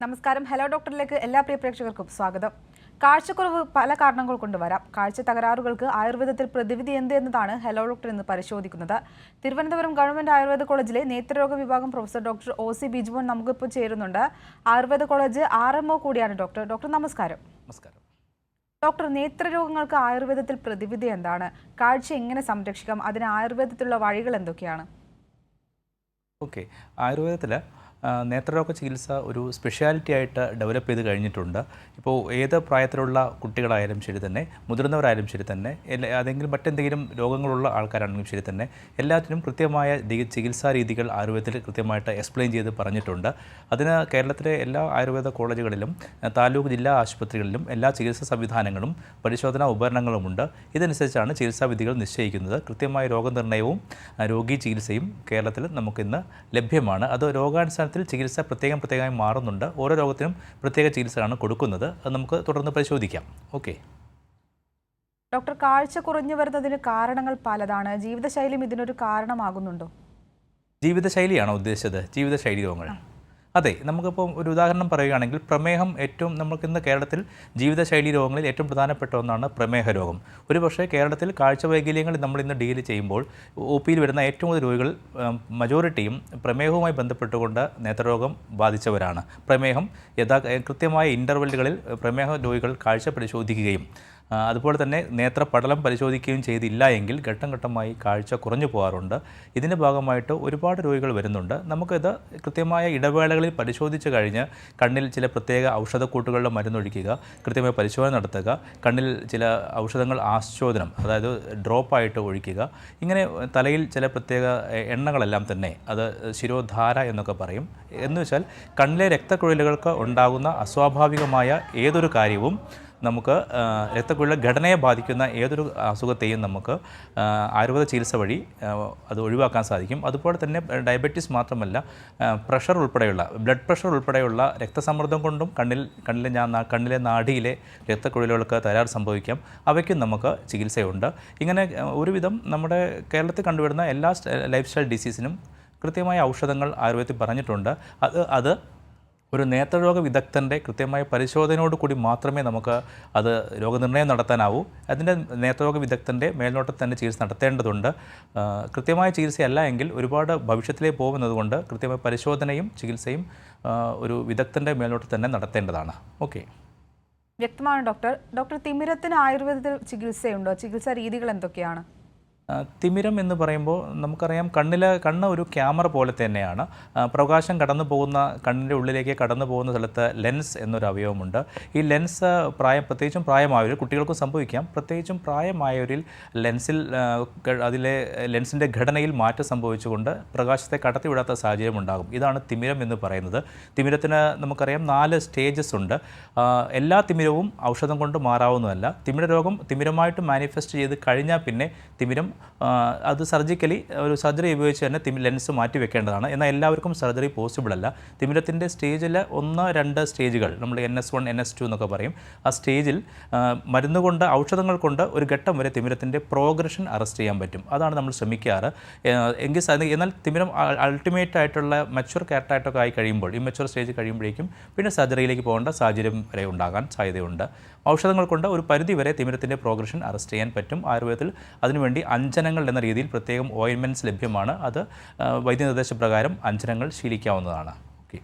നമസ്കാരം. ഹലോ ഡോക്ടറിലേക്ക് എല്ലാ പ്രിയ പ്രേക്ഷകർക്കും സ്വാഗതം. കാഴ്ചക്കുറവ് പല കാരണങ്ങൾ കൊണ്ട് വരാം. കാഴ്ച തകരാറുകൾക്ക് ആയുർവേദത്തിൽ പ്രതിവിധി എന്ത് എന്നതാണ് ഹലോ ഡോക്ടർ ഇന്ന് പരിശോധിക്കുന്നത്. തിരുവനന്തപുരം ഗവൺമെന്റ് ആയുർവേദ കോളേജിലെ നേത്രരോഗ വിഭാഗം പ്രൊഫസർ ഡോക്ടർ OC ബിജുമോൻ നമുക്കിപ്പോൾ ചേരുന്നുണ്ട്. ആയുർവേദ കോളേജ് RMO കൂടിയാണ് ഡോക്ടർ. ഡോക്ടർ നമസ്കാരം. നമസ്കാരം ഡോക്ടർ, നേത്രരോഗങ്ങൾക്ക് ആയുർവേദത്തിൽ പ്രതിവിധി എന്താണ്? കാഴ്ച എങ്ങനെ സംരക്ഷിക്കാം? അതിന് ആയുർവേദത്തിലുള്ള വഴികൾ എന്തൊക്കെയാണ്? ഓക്കെ, ആയുർവേദത്തിൽ നേത്രരോഗ ചികിത്സ ഒരു സ്പെഷ്യാലിറ്റി ആയിട്ട് ഡെവലപ്പ് ചെയ്ത് കഴിഞ്ഞിട്ടുണ്ട്. ഇപ്പോൾ ഏത് പ്രായത്തിലുള്ള കുട്ടികളായാലും ശരി തന്നെ, മുതിർന്നവരായാലും ശരി തന്നെ, അതെങ്കിലും മറ്റെന്തെങ്കിലും രോഗങ്ങളുള്ള ആൾക്കാരാണെങ്കിലും ശരി തന്നെ, എല്ലാത്തിനും കൃത്യമായ ചികിത്സാ രീതികൾ ആയുർവേദത്തിൽ കൃത്യമായിട്ട് എക്സ്പ്ലെയിൻ ചെയ്ത് പറഞ്ഞിട്ടുണ്ട്. അതിന് കേരളത്തിലെ എല്ലാ ആയുർവേദ കോളേജുകളിലും താലൂക്ക് ജില്ലാ ആശുപത്രികളിലും എല്ലാ ചികിത്സാ സംവിധാനങ്ങളും പരിശോധനാ ഉപകരണങ്ങളുമുണ്ട്. ഇതനുസരിച്ചാണ് ചികിത്സാ വിധികൾ നിശ്ചയിക്കുന്നത്. കൃത്യമായ രോഗനിർണയവും രോഗീ ചികിത്സയും കേരളത്തിൽ നമുക്കിന്ന് ലഭ്യമാണ്. അത് രോഗാടിസ്ഥാന ചികിത്സ പ്രത്യേകമായി മാറുന്നുണ്ട്. ഓരോ രോഗത്തിനും പ്രത്യേക ചികിത്സയാണ് കൊടുക്കുന്നത്. അത് നമുക്ക് തുടർന്ന് പരിശോധിക്കാം. ഓക്കെ ഡോക്ടർ, കാഴ്ച കുറഞ്ഞു വരുന്നതിന് കാരണങ്ങൾ പലതാണ്. ജീവിതശൈലിയും ഇതിനൊരു കാരണമാകുന്നുണ്ടോ? ജീവിതശൈലിയാണോ ഉദ്ദേശിച്ചത്? ജീവിതശൈലി രോഗങ്ങൾ? അതെ, നമുക്കിപ്പോൾ ഒരു ഉദാഹരണം പറയുകയാണെങ്കിൽ പ്രമേഹം നമുക്കിന്ന് കേരളത്തിൽ ജീവിതശൈലി രോഗങ്ങളിൽ ഏറ്റവും പ്രധാനപ്പെട്ട ഒന്നാണ് പ്രമേഹ രോഗം. ഒരുപക്ഷേ കേരളത്തിൽ കാഴ്ച വൈകല്യങ്ങൾ നമ്മളിന്ന് ഡീൽ ചെയ്യുമ്പോൾ OP വരുന്ന ഏറ്റവും കൂടുതൽ രോഗികൾ മജോറിറ്റിയും പ്രമേഹവുമായി ബന്ധപ്പെട്ടുകൊണ്ട് നേത്രരോഗം ബാധിച്ചവരാണ്. പ്രമേഹം കൃത്യമായ ഇൻ്റർവെല്ലുകളിൽ പ്രമേഹ രോഗികൾ കാഴ്ച പരിശോധിക്കുകയും അതുപോലെ തന്നെ നേത്രപടലം പരിശോധിക്കുകയും ചെയ്തില്ല എങ്കിൽ ഘട്ടം ഘട്ടമായി കാഴ്ച കുറഞ്ഞു പോകാറുണ്ട്. ഇതിൻ്റെ ഭാഗമായിട്ട് ഒരുപാട് രോഗികൾ വരുന്നുണ്ട്. നമുക്കിത് കൃത്യമായ ഇടവേളകളിൽ പരിശോധിച്ച് കഴിഞ്ഞ് കണ്ണിൽ ചില പ്രത്യേക ഔഷധക്കൂട്ടുകളുടെ മരുന്നൊഴിക്കുക, കൃത്യമായ പരിശോധന നടത്തുക, കണ്ണിൽ ചില ഔഷധങ്ങൾ ആശ്ചോദനം, അതായത് ഡ്രോപ്പായിട്ട് ഒഴിക്കുക, ഇങ്ങനെ തലയിൽ ചില പ്രത്യേക എണ്ണകളെല്ലാം തന്നെ, അത് ശിരോധാര എന്നൊക്കെ പറയും. എന്ന് വെച്ചാൽ കണ്ണിലെ രക്തക്കുഴലുകൾക്ക് ഉണ്ടാകുന്ന അസ്വാഭാവികമായ ഏതൊരു കാര്യവും നമുക്ക് രക്തക്കുഴലിലെ ഘടനയെ ബാധിക്കുന്ന ഏതൊരു അസുഖത്തെയും നമുക്ക് ആയുർവേദ ചികിത്സ വഴി അത് ഒഴിവാക്കാൻ സാധിക്കും. അതുപോലെ തന്നെ ഡയബറ്റീസ് മാത്രമല്ല, പ്രഷർ ഉൾപ്പെടെയുള്ള ബ്ലഡ് പ്രഷർ ഉൾപ്പെടെയുള്ള രക്തസമ്മർദ്ദം കൊണ്ടും കണ്ണിലെ നാഡിയിലെ രക്തക്കുഴലുകൾക്ക് തകരാറ് സംഭവിക്കാം. അവയ്ക്കും നമുക്ക് ചികിത്സയുണ്ട്. ഇങ്ങനെ ഒരുവിധം നമ്മുടെ കേരളത്തിൽ കണ്ടുവരുന്ന എല്ലാ ലൈഫ് സ്റ്റൈൽ ഡിസീസിനും കൃത്യമായ ഔഷധങ്ങൾ ആയുർവേദത്തിൽ പറഞ്ഞിട്ടുണ്ട്. അത് ഒരു നേത്രരോഗ വിദഗ്ധൻ്റെ കൃത്യമായ പരിശോധനയോട് കൂടി മാത്രമേ നമുക്ക് അത് രോഗനിർണയം നടത്താനാവൂ. അതിൻ്റെ നേത്രരോഗ വിദഗ്ധൻ്റെ മേൽനോട്ടത്തിൽ തന്നെ ചികിത്സ നടത്തേണ്ടതുണ്ട്. കൃത്യമായ ചികിത്സയല്ല എങ്കിൽ ഒരുപാട് ഭവിഷ്യത്തിലേക്ക് പോകുന്നതുകൊണ്ട് കൃത്യമായ പരിശോധനയും ചികിത്സയും ഒരു വിദഗ്ധൻ്റെ മേൽനോട്ടത്തിൽ തന്നെ നടത്തേണ്ടതാണ്. ഓക്കെ, വ്യക്തമാണ് ഡോക്ടർ. ഡോക്ടർ, തിമിരത്തിന് ആയുർവേദത്തിൽ ചികിത്സയുണ്ടോ? ചികിത്സാ രീതികൾ എന്തൊക്കെയാണ്? തിമിരം എന്ന് പറയുമ്പോൾ നമുക്കറിയാം, കണ്ണ് ഒരു ക്യാമറ പോലെ തന്നെയാണ്. പ്രകാശം കടന്നു പോകുന്ന കണ്ണിൻ്റെ ഉള്ളിലേക്ക് കടന്നു പോകുന്ന സ്ഥലത്ത് ലെൻസ് എന്നൊരു അവയവമുണ്ട്. ഈ ലെൻസ് പ്രത്യേകിച്ചും പ്രായമായവരിൽ, കുട്ടികൾക്കും സംഭവിക്കാം, പ്രത്യേകിച്ചും പ്രായമായവരിൽ അതിലെ ലെൻസിൻ്റെ ഘടനയിൽ മാറ്റം സംഭവിച്ചുകൊണ്ട് പ്രകാശത്തെ കടത്തിവിടാത്ത സാഹചര്യം ഉണ്ടാകും. ഇതാണ് തിമിരം എന്ന് പറയുന്നത്. തിമിരത്തിന് നമുക്കറിയാം 4 സ്റ്റേജസ് ഉണ്ട്. എല്ലാ തിമിരവും ഔഷധം കൊണ്ട് മാറാവുന്നതല്ല. തിമിരരോഗം തിമിരമായിട്ട് മാനിഫെസ്റ്റ് ചെയ്ത് കഴിഞ്ഞാൽ പിന്നെ തിമിരം അത് ഒരു സർജറി ഉപയോഗിച്ച് തന്നെ ലെൻസ് മാറ്റി വെക്കേണ്ടതാണ്. എന്നാൽ എല്ലാവർക്കും സർജറി പോസിബിൾ അല്ല. തിമിരത്തിൻ്റെ സ്റ്റേജിൽ 1-2 സ്റ്റേജുകൾ, നമ്മൾ NS1 NS2 എന്നൊക്കെ പറയും. ആ സ്റ്റേജിൽ മരുന്ന് കൊണ്ട്, ഔഷധങ്ങൾ കൊണ്ട് ഒരു ഘട്ടം വരെ തിമിരത്തിൻ്റെ പ്രോഗ്രഷൻ അറസ്റ്റ് ചെയ്യാൻ പറ്റും. അതാണ് നമ്മൾ ശ്രമിക്കാറ്. എന്നാൽ തിമിരം അൾട്ടിമേറ്റ് ആയിട്ടുള്ള മച്വർ കാറ്ററാക്റ്റൊക്കെ ആയി കഴിയുമ്പോൾ, ഇമ്മച്വർ സ്റ്റേജ് കഴിയുമ്പോഴേക്കും പിന്നെ സർജറിയിലേക്ക് പോകേണ്ട സാഹചര്യം വരെ ഉണ്ടാകാൻ സാധ്യതയുണ്ട്. ഔഷധങ്ങൾ കൊണ്ട് ഒരു പരിധി വരെ തിമിരത്തിൻ്റെ പ്രോഗ്രഷൻ അറസ്റ്റ് ചെയ്യാൻ പറ്റും. ആയുർവേദത്തിൽ അതിനുവേണ്ടി അഞ്ജനങ്ങൾ എന്ന രീതിയിൽ പ്രത്യേകം ഓയിൻമെൻറ്റ്സ് ലഭ്യമാണ്. അത് വൈദ്യനിർദ്ദേശപ്രകാരം അഞ്ജനങ്ങൾ ശീലിക്കാവുന്നതാണ്. ഓക്കെ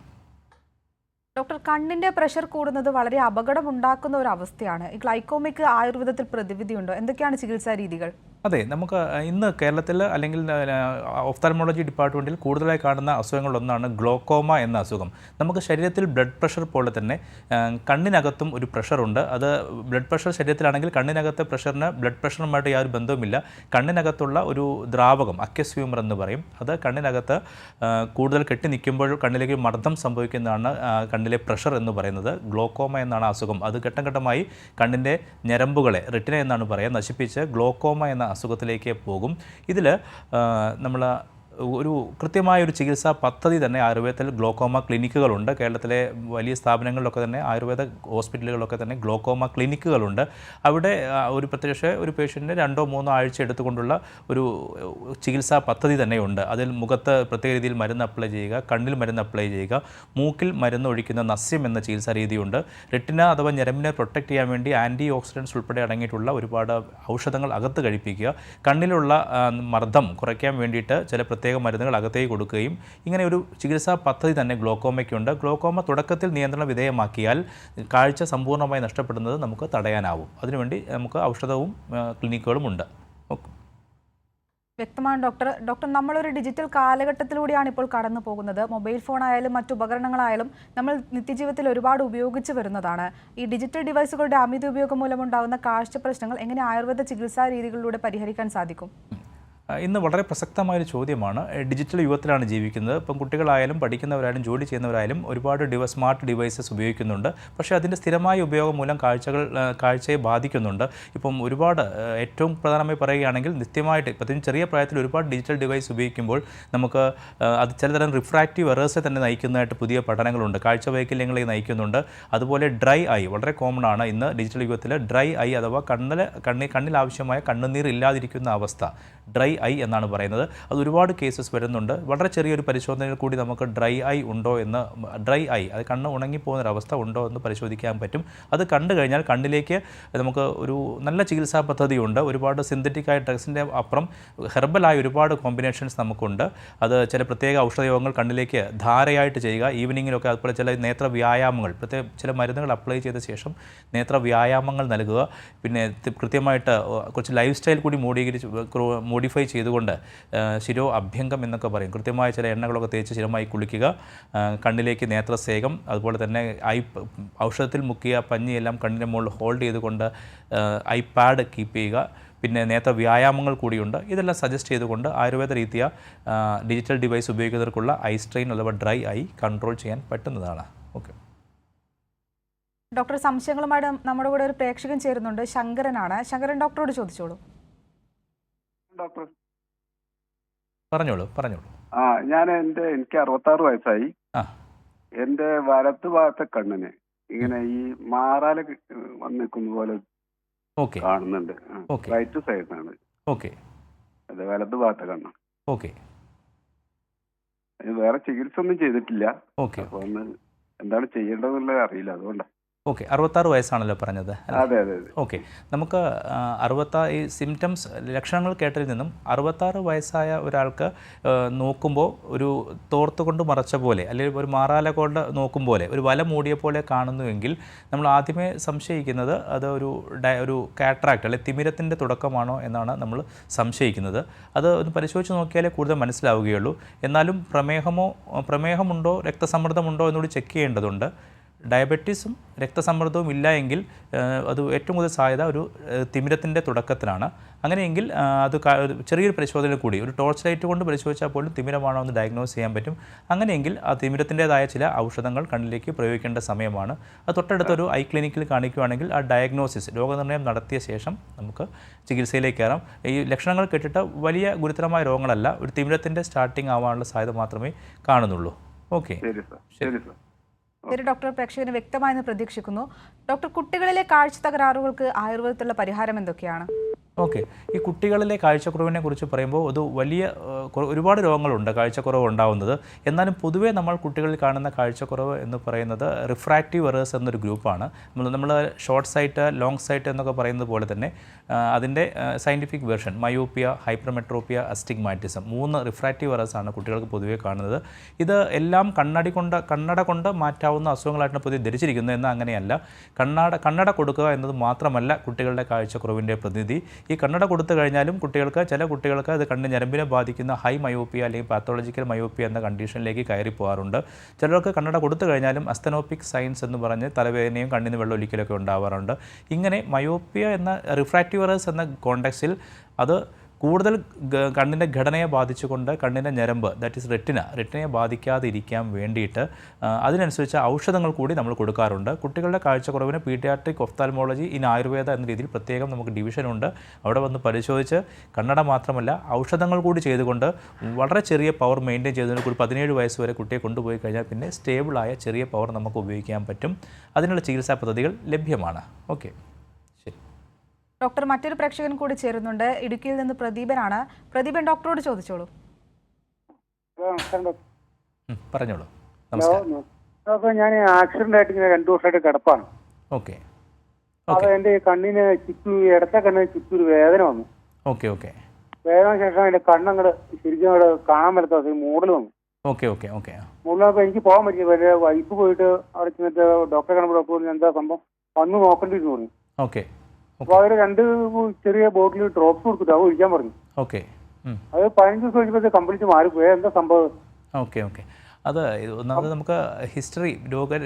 ഡോക്ടർ, കണ്ണിന്റെ പ്രഷർ കൂടുന്നത് വളരെ അപകടമുണ്ടാക്കുന്ന ഒരു അവസ്ഥയാണ്. ഈ ഗ്ലൈക്കോമയ്ക്ക് ആയുർവേദത്തിൽ പ്രതിവിധിയുണ്ടോ? എന്തൊക്കെയാണ് ചികിത്സാ രീതികൾ? അതെ, നമുക്ക് ഇന്ന് കേരളത്തിൽ അല്ലെങ്കിൽ ഓഫ്താൽമോളജി ഡിപ്പാർട്ട്മെൻറ്റിൽ കൂടുതലായി കാണുന്ന അസുഖങ്ങളൊന്നാണ് ഗ്ലോക്കോമ എന്ന അസുഖം. നമുക്ക് ശരീരത്തിൽ ബ്ലഡ് പ്രഷർ പോലെ തന്നെ കണ്ണിനകത്തും ഒരു പ്രഷറുണ്ട്. അത് ബ്ലഡ് പ്രഷർ ശരീരത്തിലാണെങ്കിൽ കണ്ണിനകത്തെ പ്രഷറിന് ബ്ലഡ് പ്രഷറുമായിട്ട് യാതൊരു ബന്ധവുമില്ല. കണ്ണിനകത്തുള്ള ഒരു ദ്രാവകം, അക്വസ് ഹ്യൂമർ എന്ന് പറയും, അത് കണ്ണിനകത്ത് കൂടുതൽ കെട്ടി നിൽക്കുമ്പോൾ കണ്ണിലേക്ക് മർദ്ദം സംഭവിക്കുന്നതാണ് കണ്ണിലെ പ്രഷർ എന്ന് പറയുന്നത്. ഗ്ലോക്കോമ എന്നാണ് അസുഖം. അത് ഘട്ടം ഘട്ടമായി കണ്ണിൻ്റെ ഞരമ്പുകളെ, റെറ്റിന എന്നാണ് പറയുക, നശിപ്പിച്ച് ഗ്ലോക്കോമ എന്ന അസുഖത്തിലേക്ക് പോകും. ഇതിൽ നമ്മൾ ഒരു കൃത്യമായ ഒരു ചികിത്സാ പദ്ധതി തന്നെ ആയുർവേദത്തിൽ ഗ്ലോക്കോമ ക്ലിനിക്കുകളുണ്ട്. കേരളത്തിലെ വലിയ സ്ഥാപനങ്ങളിലൊക്കെ തന്നെ ആയുർവേദ ഹോസ്പിറ്റലുകളിലൊക്കെ തന്നെ ഗ്ലോക്കോമ ക്ലിനിക്കുകളുണ്ട്. അവിടെ ഒരു ഒരു പേഷ്യൻറ്റിന് 2-3 ആഴ്ച എടുത്തുകൊണ്ടുള്ള ഒരു ചികിത്സാ പദ്ധതി തന്നെയുണ്ട്. അതിൽ മുഖത്ത് പ്രത്യേക രീതിയിൽ മരുന്ന് അപ്ലൈ ചെയ്യുക, കണ്ണിൽ മരുന്ന് അപ്ലൈ ചെയ്യുക, മൂക്കിൽ മരുന്ന് ഒഴിക്കുന്ന നസ്യം എന്ന ചികിത്സാ രീതിയുണ്ട്. റെറ്റിന അഥവാ ഞരമ്പിനെ പ്രൊട്ടക്റ്റ് ചെയ്യാൻ വേണ്ടി ആൻറ്റി ഓക്സിഡൻസ് ഉൾപ്പെടെ അടങ്ങിയിട്ടുള്ള ഒരുപാട് ഔഷധങ്ങൾ അകത്ത് കഴിപ്പിക്കുക, കണ്ണിലുള്ള മർദ്ദം കുറയ്ക്കാൻ വേണ്ടിയിട്ട് ചില പ്രത്യേക മരുന്നുകൾ അകത്തേക്ക് കൊടുക്കുകയും ഇങ്ങനെ ഒരു ചികിത്സാ പദ്ധതി തന്നെ ഗ്ലോക്കോമയ്ക്കുണ്ട്. ഗ്ലോക്കോമ തുടക്കത്തിൽ നിയന്ത്രണ വിധേയമാക്കിയാൽ കാഴ്ച സമ്പൂർണ്ണമായി നഷ്ടപ്പെടുന്നത് നമുക്ക് തടയാനാവും. അതിനുവേണ്ടി നമുക്ക് ഔഷധവും ക്ലിനിക്കുകളും ഉണ്ട്. വ്യക്തമാണ് ഡോക്ടർ നമ്മളൊരു ഡിജിറ്റൽ കാലഘട്ടത്തിലൂടെയാണ് ഇപ്പോൾ കടന്നു പോകുന്നത്. മൊബൈൽ ഫോൺ ആയാലും മറ്റു ഉപകരണങ്ങളായാലും നമ്മൾ നിത്യജീവിതത്തിൽ ഒരുപാട് ഉപയോഗിച്ച് വരുന്നതാണ്. ഈ ഡിജിറ്റൽ ഡിവൈസുകളുടെ അമിത ഉപയോഗം മൂലമുണ്ടാകുന്ന കാഴ്ച പ്രശ്നങ്ങൾ എങ്ങനെ ആയുർവേദ ചികിത്സാ രീതികളിലൂടെ പരിഹരിക്കാൻ സാധിക്കും? ഇന്ന് വളരെ പ്രസക്തമായൊരു ചോദ്യമാണ്. ഡിജിറ്റൽ യുഗത്തിലാണ് ജീവിക്കുന്നത്. ഇപ്പം കുട്ടികളായാലും പഠിക്കുന്നവരായാലും ജോലി ചെയ്യുന്നവരായാലും ഒരുപാട് സ്മാർട്ട് ഡിവൈസസ് ഉപയോഗിക്കുന്നുണ്ട്. പക്ഷേ അതിൻ്റെ സ്ഥിരമായ ഉപയോഗം മൂലം കാഴ്ചയെ ബാധിക്കുന്നുണ്ട്. ഇപ്പം ഒരുപാട് ഏറ്റവും പ്രധാനമായി പറയുകയാണെങ്കിൽ നിത്യമായിട്ട് ഇപ്പം ചെറിയ പ്രായത്തിൽ ഒരുപാട് ഡിജിറ്റൽ ഡിവൈസ് ഉപയോഗിക്കുമ്പോൾ നമുക്ക് അത് ചിലതരം റിഫ്രാക്റ്റീവ് എറേഴ്സെ തന്നെ നയിക്കുന്നതായിട്ട് പുതിയ പഠനങ്ങളുണ്ട്. കാഴ്ച വൈകല്യങ്ങളെ നയിക്കുന്നുണ്ട്. അതുപോലെ ഡ്രൈ ഐ വളരെ കോമൺ ആണ് ഇന്ന് ഡിജിറ്റൽ യുഗത്തിൽ. ഡ്രൈ ഐ അഥവാ കണ്ണിൽ ആവശ്യമായ കണ്ണുനീർ ഇല്ലാതിരിക്കുന്ന അവസ്ഥ ഡ്രൈ ഐ എന്നാണ് പറയുന്നത്. അത് ഒരുപാട് കേസസ് വരുന്നുണ്ട്. വളരെ ചെറിയൊരു പരിശോധനയിൽ കൂടി നമുക്ക് ഡ്രൈ ഐ ഉണ്ടോ എന്ന്, ഡ്രൈ ഐ അത് കണ്ണ് ഉണങ്ങിപ്പോകുന്നൊരവസ്ഥ ഉണ്ടോ എന്ന് പരിശോധിക്കാൻ പറ്റും. അത് കണ്ടു കഴിഞ്ഞാൽ കണ്ണിലേക്ക് നമുക്ക് ഒരു നല്ല ചികിത്സാ പദ്ധതിയുണ്ട്. ഒരുപാട് സിന്തറ്റിക്കായ ഡ്രഗ്സിൻ്റെ അപ്പുറം ഹെർബലായ ഒരുപാട് കോമ്പിനേഷൻസ് നമുക്കുണ്ട്. അത് ചില പ്രത്യേക ഔഷധയോഗങ്ങൾ കണ്ണിലേക്ക് ധാരയായിട്ട് ചെയ്യുക, ഈവനിങ്ങിലൊക്കെ. അതുപോലെ ചില നേത്ര വ്യായാമങ്ങൾ, പ്രത്യേക ചില മരുന്നുകൾ അപ്ലൈ ചെയ്ത ശേഷം നേത്ര വ്യായാമങ്ങൾ നൽകുക. പിന്നെ കൃത്യമായിട്ട് കുറച്ച് ലൈഫ് സ്റ്റൈൽ കൂടി മോഡിഫൈ ചെയ്തുകൊണ്ട് ശിരോ അഭ്യംഗം എന്നൊക്കെ പറയും. കൃത്യമായ ചില എണ്ണകളൊക്കെ തേച്ച് സ്ഥിരമായി കുളിക്കുക, കണ്ണിലേക്ക് നേത്രസേകം, അതുപോലെ തന്നെ ഔഷധത്തിൽ മുക്കിയ പഞ്ഞിയെല്ലാം കണ്ണിൻ്റെ മുകളിൽ ഹോൾഡ് ചെയ്തുകൊണ്ട് ഐ പാഡ് കീപ്പ് ചെയ്യുക. പിന്നെ നേത്ര വ്യായാമങ്ങൾ കൂടിയുണ്ട്. ഇതെല്ലാം സജസ്റ്റ് ചെയ്തുകൊണ്ട് ആയുർവേദ രീതിയ ഡിജിറ്റൽ ഡിവൈസ് ഉപയോഗിക്കുന്നവർക്കുള്ള ഐ സ്ട്രെയിൻ അഥവാ ഡ്രൈ ഐ കൺട്രോൾ ചെയ്യാൻ പറ്റുന്നതാണ്. ഓക്കെ ഡോക്ടർ, സംശയങ്ങളുമായിട്ട് നമ്മുടെ കൂടെ ഒരു പ്രേക്ഷകൻ ചേരുന്നുണ്ട്. ശങ്കരനാണ്. ശങ്കരൻ ഡോക്ടറോട് ചോദിച്ചോളൂ. ഡോക്ടർ പറഞ്ഞോളൂ. എനിക്ക് 66 വയസ്സായി. എന്റെ വലത്ത് ഭാഗത്തെ കണ്ണിന് ഇങ്ങനെ ഈ മാറാല വന്നിരിക്കുന്ന പോലെ കാണുന്നുണ്ട്. റൈറ്റ് സൈഡിനാണ്. അതെ, വലത്ത് ഭാഗത്തെ കണ്ണ്. വേറെ ചികിത്സ ഒന്നും ചെയ്തിട്ടില്ല. അപ്പൊ എന്താണ് ചെയ്യേണ്ടതെന്നുള്ളത് അറിയില്ല, അതുകൊണ്ടാണ്. 66 വയസ്സാണല്ലോ പറഞ്ഞത്. അതെ അതെ. നമുക്ക് ഈ സിംറ്റംസ് ലക്ഷണങ്ങൾ കേട്ടതിൽ നിന്നും 66 വയസ്സായ ഒരാൾക്ക് നോക്കുമ്പോൾ ഒരു തോർത്തുകൊണ്ട് മറച്ച പോലെ അല്ലെങ്കിൽ ഒരു മാറാല കൊണ്ട് നോക്കും പോലെ ഒരു വല മൂടിയ പോലെ കാണുന്നുവെങ്കിൽ നമ്മൾ ആദ്യമേ സംശയിക്കുന്നത് അത് ഒരു കാറ്ററാക്ട് അല്ലെങ്കിൽ തിമിരത്തിൻ്റെ തുടക്കമാണോ എന്നാണ് നമ്മൾ സംശയിക്കുന്നത്. അത് ഒന്ന് പരിശോധിച്ച് നോക്കിയാലേ കൂടുതൽ മനസ്സിലാവുകയുള്ളൂ. എന്നാലും പ്രമേഹമുണ്ടോ രക്തസമ്മർദ്ദമുണ്ടോ എന്നുകൂടി ചെക്ക് ചെയ്യേണ്ടതുണ്ട്. ഡയബറ്റീസും രക്തസമ്മർദ്ദവും ഇല്ല എങ്കിൽ അത് ഏറ്റവും കൂടുതൽ സാധ്യത ഒരു തിമിരത്തിൻ്റെ തുടക്കത്തിലാണ്. അങ്ങനെയെങ്കിൽ അത് ചെറിയൊരു പരിശോധന കൂടി ഒരു ടോർച്ച് ലൈറ്റ് കൊണ്ട് പരിശോധിച്ചാൽ പോലും തിമിരമാണോ എന്ന് ഡയഗ്നോസ് ചെയ്യാൻ പറ്റും. അങ്ങനെയെങ്കിൽ ആ തിമിരത്തിൻ്റെതായ ചില ഔഷധങ്ങൾ കണ്ണിലേക്ക് പ്രയോഗിക്കേണ്ട സമയമാണ്. അത് തൊട്ടടുത്തൊരു ഐ ക്ലിനിക്കിൽ കാണിക്കുകയാണെങ്കിൽ ആ ഡയഗ്നോസിസ് രോഗനിർണയം നടത്തിയ ശേഷം നമുക്ക് ചികിത്സയിലേക്ക് കയറാം. ഈ ലക്ഷണങ്ങൾ കേട്ടിട്ട് വലിയ ഗുരുതരമായ രോഗങ്ങളല്ല, ഒരു തിമിരത്തിൻ്റെ സ്റ്റാർട്ടിങ് ആവാനുള്ള സാധ്യത മാത്രമേ കാണുന്നുള്ളൂ. ശരി. ഡോക്ടർ പ്രേക്ഷകന് വ്യക്തമായെന്ന് പ്രതീക്ഷിക്കുന്നു. ഡോക്ടർ, കുട്ടികളിലെ കാഴ്ച തകരാറുകൾക്ക് ആയുർവേദത്തിലുള്ള പരിഹാരം എന്തൊക്കെയാണ്? ഈ കുട്ടികളിലെ കാഴ്ചക്കുറവിനെ കുറിച്ച് പറയുമ്പോൾ അത് ഒരുപാട് രോഗങ്ങളുണ്ട് കാഴ്ചക്കുറവ് ഉണ്ടാവുന്നത്. എന്നാലും പൊതുവേ നമ്മൾ കുട്ടികളിൽ കാണുന്ന കാഴ്ചക്കുറവ് എന്ന് പറയുന്നത് റിഫ്രാക്റ്റീവ് എറേഴ്സ് എന്നൊരു ഗ്രൂപ്പാണ്. നമ്മൾ ഷോർട്ട് സൈറ്റ്, ലോങ് സൈറ്റ് എന്നൊക്കെ പറയുന്നത് പോലെ തന്നെ അതിൻ്റെ scientific version myopia, hypermetropia, astigmatism 3 refractive എറേഴ്സാണ് കുട്ടികൾക്ക് പൊതുവേ കാണുന്നത്. ഇത് എല്ലാം കണ്ണട കൊണ്ട് മാറ്റാവുന്ന അസുഖങ്ങളായിട്ടാണ് പൊതുവെ ധരിച്ചിരിക്കുന്നത്. എന്നാൽ അങ്ങനെയല്ല. കണ്ണട കൊടുക്കുക എന്നത് മാത്രമല്ല കുട്ടികളുടെ കാഴ്ചക്കുറവിൻ്റെ പ്രതിനിധി. ഈ കണ്ണട കൊടുത്തു കഴിഞ്ഞാലും ചില കുട്ടികൾക്ക് അത് കണ്ണ് ഞരമ്പിനെ ബാധിക്കുന്ന ഹൈ മയോപ്പിയ അല്ലെങ്കിൽ പാത്തോളജിക്കൽ മയോപ്പിയ എന്ന കണ്ടീഷനിലേക്ക് കയറി പോകാറുണ്ട്. ചിലർക്ക് കണ്ണട കൊടുത്തു കഴിഞ്ഞാലും അസ്തനോപ്പിക് സൈൻസ് എന്ന് പറഞ്ഞ് തലവേദനയും കണ്ണിന് വെള്ളമൊലിക്കലൊക്കെ ഉണ്ടാവാറുണ്ട്. ഇങ്ങനെ മയോപ്പിയ എന്ന റിഫ്രാക്റ്റീവ് എറേഴ്സ് എന്ന കോണ്ടെക്സ്റ്റിൽ അത് കൂടുതൽ കണ്ണിൻ്റെ ഘടനയെ ബാധിച്ചുകൊണ്ട് കണ്ണിൻ്റെ ഞരമ്പ് ദാറ്റ് ഈസ് റെറ്റിനയെ ബാധിക്കാതെ ഇരിക്കാൻ വേണ്ടിയിട്ട് അതിനനുസരിച്ച് ഔഷധങ്ങൾ കൂടി നമ്മൾ കൊടുക്കാറുണ്ട്. കുട്ടികളുടെ കാഴ്ചക്കുറവിന് പീഡിയാട്രിക് ഒഫ്താൽമോളജി ഇൻ ആയുർവേദ എന്ന രീതിയിൽ പ്രത്യേകം നമുക്ക് ഡിവിഷനുണ്ട്. അവിടെ വന്ന് പരിശോധിച്ച് കണ്ണട മാത്രമല്ല ഔഷധങ്ങൾ കൂടി ചെയ്തുകൊണ്ട് വളരെ ചെറിയ പവർ മെയിൻറ്റെയിൻ ചെയ്തതിന് കൂടി 17 വയസ്സ് വരെ കുട്ടിയെ കൊണ്ടുപോയി കഴിഞ്ഞാൽ പിന്നെ സ്റ്റേബിളായ ചെറിയ പവർ നമുക്ക് ഉപയോഗിക്കാൻ പറ്റും. അതിനുള്ള ചികിത്സാ പദ്ധതികൾ ലഭ്യമാണ്. ഓക്കെ, ശരി. ഡോക്ടർ, മറ്റൊരു പ്രേക്ഷകൻ കൂടി ചേരുന്നുണ്ട്. ഇടുക്കിയിൽ നിന്ന് പ്രദീപനാണ്. പ്രദീപൻ, ഡോക്ടറോട് ചോദിച്ചോളൂ. പറഞ്ഞോളൂ. ഞാൻ ആക്സിഡന്റ് ആയിട്ട് ഇങ്ങനെ 2 ദിവസമായിട്ട് കിടപ്പാണ്. ഓക്കെ. അപ്പൊ എന്റെ കണ്ണിന് ഇടത്തെ കണ്ണിന് ചുറ്റൊരു വേദന വന്നു. Okay okay. വേദന ശേഷം എന്റെ കണ്ണങ്ങട് ശരിക്കും അങ്ങോട്ട് കാണാൻ പറ്റാത്ത മൂടൽ വന്നു. Okay okay okay. മൂടലപ്പോ എനിക്ക് പോകാൻ പറ്റില്ല. വൈഫ് പോയിട്ട് അവിടെ ചെന്നിട്ട് ഡോക്ടറെ കാണുമ്പോൾ ഡോക്ടർ പറഞ്ഞു എന്താ സംഭവം വന്ന് നോക്കേണ്ടി പറഞ്ഞു. ഓക്കെ. അപ്പൊ അവര് 2 ചെറിയ ബോട്ടിൽ ഡ്രോപ്സ് കൊടുത്തിട്ട് അത് ഒഴിക്കാൻ പറഞ്ഞു. ഓക്കെ. അത് 15 ദിവസം കഴിഞ്ഞപ്പോൾ കംപ്ലീറ്റ് മാറിപ്പോയി. എന്താ സംഭവം? Okay okay. അത് ഒന്നാമത് നമുക്ക് ഹിസ്റ്ററി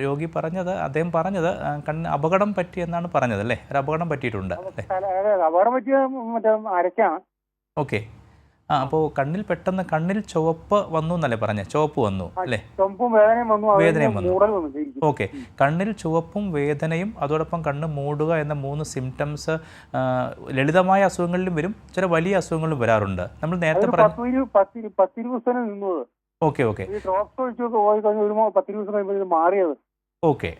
രോഗി പറഞ്ഞത്, അദ്ദേഹം പറഞ്ഞത് കണ്ണിന് അപകടം പറ്റി എന്നാണ് പറഞ്ഞത് അല്ലേ? ഒരു അപകടം പറ്റിയിട്ടുണ്ട് അല്ലേ? അപകടം പറ്റിയ മറ്റേ അരക്കാണ്. ഓക്കെ. അപ്പോൾ കണ്ണിൽ ചുവപ്പ് വന്നു എന്നല്ലേ പറഞ്ഞത്? ചുവപ്പ് വന്നു അല്ലേ? വേദനയും വന്നു. ഓക്കെ. കണ്ണിൽ ചുവപ്പും വേദനയും അതോടൊപ്പം കണ്ണ് മൂടുക എന്ന 3 സിംറ്റംസ് ലളിതമായ അസുഖങ്ങളിലും വരും, ചില വലിയ അസുഖങ്ങളിലും വരാറുണ്ട്. നമ്മൾ നേരത്തെ പറഞ്ഞു. Okay okay. ഓക്കെ.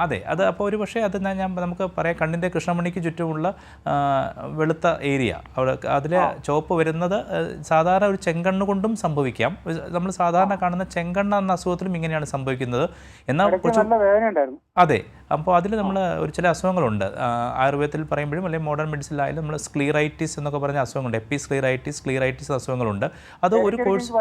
അതെ. അത് അപ്പോൾ ഒരു പക്ഷേ അത് നമുക്ക് പറയാം, കണ്ണിൻ്റെ കൃഷ്ണമണിക്ക് ചുറ്റുമുള്ള വെളുത്ത ഏരിയ അവിടെ അതിൽ ചുവപ്പ് വരുന്നത് സാധാരണ ഒരു ചെങ്കണ്ണ് കൊണ്ടും സംഭവിക്കാം. നമ്മൾ സാധാരണ കാണുന്ന ചെങ്കണ്ണ എന്ന അസുഖത്തിലും ഇങ്ങനെയാണ് സംഭവിക്കുന്നത്. എന്നാൽ അതെ, അപ്പോൾ അതിൽ നമ്മൾ ചില അസുഖങ്ങളുണ്ട് ആയുർവേദത്തിൽ പറയുമ്പോഴും അല്ലെങ്കിൽ മോഡേൺ മെഡിസിനിലായാലും നമ്മൾ സ്ക്ലീറൈറ്റിസ് എന്നൊക്കെ പറഞ്ഞ അസുഖങ്ങളുണ്ട്. സ്ക്ലീറൈറ്റിസ് അസുഖങ്ങളുണ്ട്. അത് ഒരു കോഴ്സ്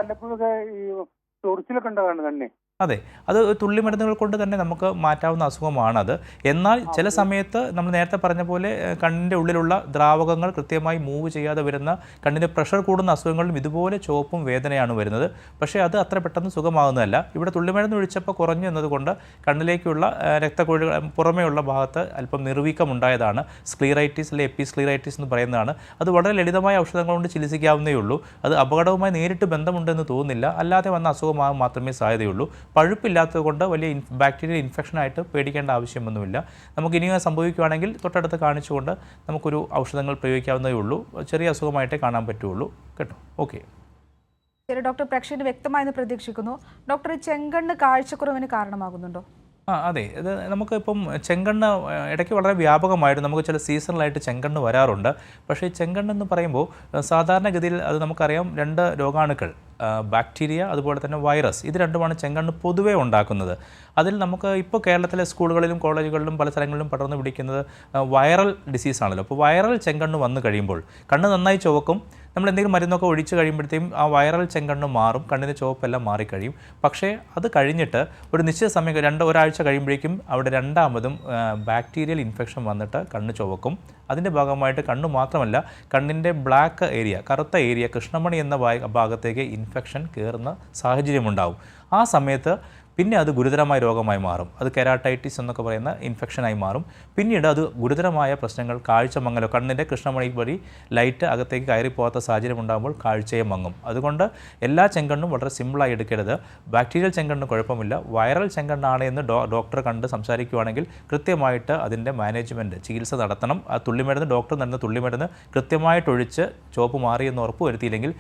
അതെ, അത് തുള്ളിമരുന്നുകൾ കൊണ്ട് തന്നെ നമുക്ക് മാറ്റാവുന്ന അസുഖമാണത്. എന്നാൽ ചില സമയത്ത് നമ്മൾ നേരത്തെ പറഞ്ഞ പോലെ കണ്ണിൻ്റെ ഉള്ളിലുള്ള ദ്രാവകങ്ങൾ കൃത്യമായി മൂവ് ചെയ്യാതെ വരുന്ന കണ്ണിൻ്റെ പ്രഷർ കൂടുന്ന അസുഖങ്ങളിലും ഇതുപോലെ ചുവപ്പും വേദനയാണ് വരുന്നത്. പക്ഷേ അത് അത്ര പെട്ടെന്ന് സുഖമാകുന്നതല്ല. ഇവിടെ തുള്ളിമരുന്ന് ഒഴിച്ചപ്പോൾ കുറഞ്ഞു എന്നതുകൊണ്ട് കണ്ണിലേക്കുള്ള രക്തക്കുഴൽ പുറമേയുള്ള ഭാഗത്ത് അല്പം നിർവീക്കം ഉണ്ടായതാണ്. സ്ക്ലീറൈറ്റിസ് അല്ലെങ്കിൽ എപ്പിസ്ക്ലീറൈറ്റിസ് എന്ന് പറയുന്നതാണ്. അത് വളരെ ലളിതമായ ഔഷധങ്ങൾ കൊണ്ട് ചികിത്സിക്കാവുന്നേ ഉള്ളൂ. അത് അപകടവുമായി നേരിട്ട് ബന്ധമുണ്ടെന്ന് തോന്നുന്നില്ല. അല്ലാതെ വന്ന അസുഖമാകാൻ മാത്രമേ സാധ്യതയുള്ളൂ. പഴുപ്പില്ലാത്തത് കൊണ്ട് വലിയ ബാക്ടീരിയൽ ഇൻഫെക്ഷനായിട്ട് പേടിക്കേണ്ട ആവശ്യമൊന്നുമില്ല. നമുക്ക് ഇനിയും സംഭവിക്കുകയാണെങ്കിൽ തൊട്ടടുത്ത് കാണിച്ചുകൊണ്ട് നമുക്കൊരു ഔഷധങ്ങൾ പ്രയോഗിക്കാവുന്നതേ ഉള്ളൂ. ചെറിയ അസുഖമായിട്ടേ കാണാൻ പറ്റുള്ളൂ കേട്ടോ. ഓക്കെ ശരി ഡോക്ടർ, പ്രേക്ഷകന് വ്യക്തമായെന്ന് പ്രതീക്ഷിക്കുന്നു. ഡോക്ടർ, ചെങ്കണ്ണ് കാഴ്ചക്കുറവിന് കാരണമാകുന്നുണ്ടോ? അതെ, ഇത് നമുക്കിപ്പം ചെങ്കണ്ണ് ഇടയ്ക്ക് വളരെ വ്യാപകമായിരുന്നു. നമുക്ക് ചില സീസണലായിട്ട് ചെങ്കണ്ണ് വരാറുണ്ട്. പക്ഷേ ഈ ചെങ്കണ്ണെന്ന് പറയുമ്പോൾ സാധാരണഗതിയിൽ അത് നമുക്കറിയാം 2 രോഗാണുക്കൾ, ബാക്ടീരിയ അതുപോലെ തന്നെ വൈറസ്, ഇത് രണ്ടുമാണ് ചെങ്കണ്ണ് പൊതുവേ ഉണ്ടാക്കുന്നത്. അതിൽ നമുക്ക് ഇപ്പോൾ കേരളത്തിലെ സ്കൂളുകളിലും കോളേജുകളിലും പല സ്ഥലങ്ങളിലും പടർന്നു പിടിക്കുന്നത് വൈറൽ ഡിസീസാണല്ലോ. അപ്പോൾ വൈറൽ ചെങ്കണ്ണ് വന്നു കഴിയുമ്പോൾ കണ്ണ് നന്നായി ചുവക്കും. നമ്മൾ എന്തെങ്കിലും മരുന്നൊക്കെ ഒഴിച്ച് കഴിയുമ്പോഴത്തേക്കും ആ വൈറൽ ചെങ്കണ്ണ് മാറും, കണ്ണിൻ്റെ ചുവപ്പെല്ലാം മാറിക്കഴിയും. പക്ഷേ അത് കഴിഞ്ഞിട്ട് ഒരു നിശ്ചിത സമയം ഒരാഴ്ച കഴിയുമ്പോഴേക്കും അവിടെ രണ്ടാമതും ബാക്ടീരിയൽ ഇൻഫെക്ഷൻ വന്നിട്ട് കണ്ണ് ചുവക്കും. അതിൻ്റെ ഭാഗമായിട്ട് കണ്ണ് മാത്രമല്ല, കണ്ണിൻ്റെ ബ്ലാക്ക് ഏരിയ, കറുത്ത ഏരിയ, കൃഷ്ണമണി എന്ന ഭാഗത്തേക്ക് ഇൻഫെക്ഷൻ കയറുന്ന സാഹചര്യമുണ്ടാവും. ആ സമയത്ത് പിന്നെ അത് ഗുരുതരമായ രോഗമായി മാറും. അത് കെരാട്ടൈറ്റിസ് എന്നൊക്കെ പറയുന്ന ഇൻഫെക്ഷനായി മാറും. പിന്നീട് അത് ഗുരുതരമായ പ്രശ്നങ്ങൾ, കാഴ്ച മങ്ങലോ, കണ്ണിൻ്റെ കൃഷ്ണമണി വഴി ലൈറ്റ് അകത്തേക്ക് കയറിപ്പോകാത്ത സാഹചര്യം ഉണ്ടാകുമ്പോൾ കാഴ്ചയെ മങ്ങും. അതുകൊണ്ട് എല്ലാ ചെങ്കണ്ണും വളരെ സിമ്പിളായി എടുക്കരുത്. ബാക്ടീരിയൽ ചെങ്കണ്ണ് കുഴപ്പമില്ല. വൈറൽ ചെങ്കണ്ണാണ് എന്ന് ഡോക്ടറെ കണ്ട് സംസാരിക്കുകയാണെങ്കിൽ കൃത്യമായിട്ട് അതിൻ്റെ മാനേജ്മെൻറ്റ്, ചികിത്സ നടത്തണം. ആ തുള്ളിമരുന്ന്, ഡോക്ടർ നൽകുന്ന തുള്ളിമരുന്ന് കൃത്യമായിട്ട് ഒഴിച്ച് ചുവപ്പ് മാറിയെന്ന് ഉറപ്പ് വരുത്തിയില്ലെങ്കിൽ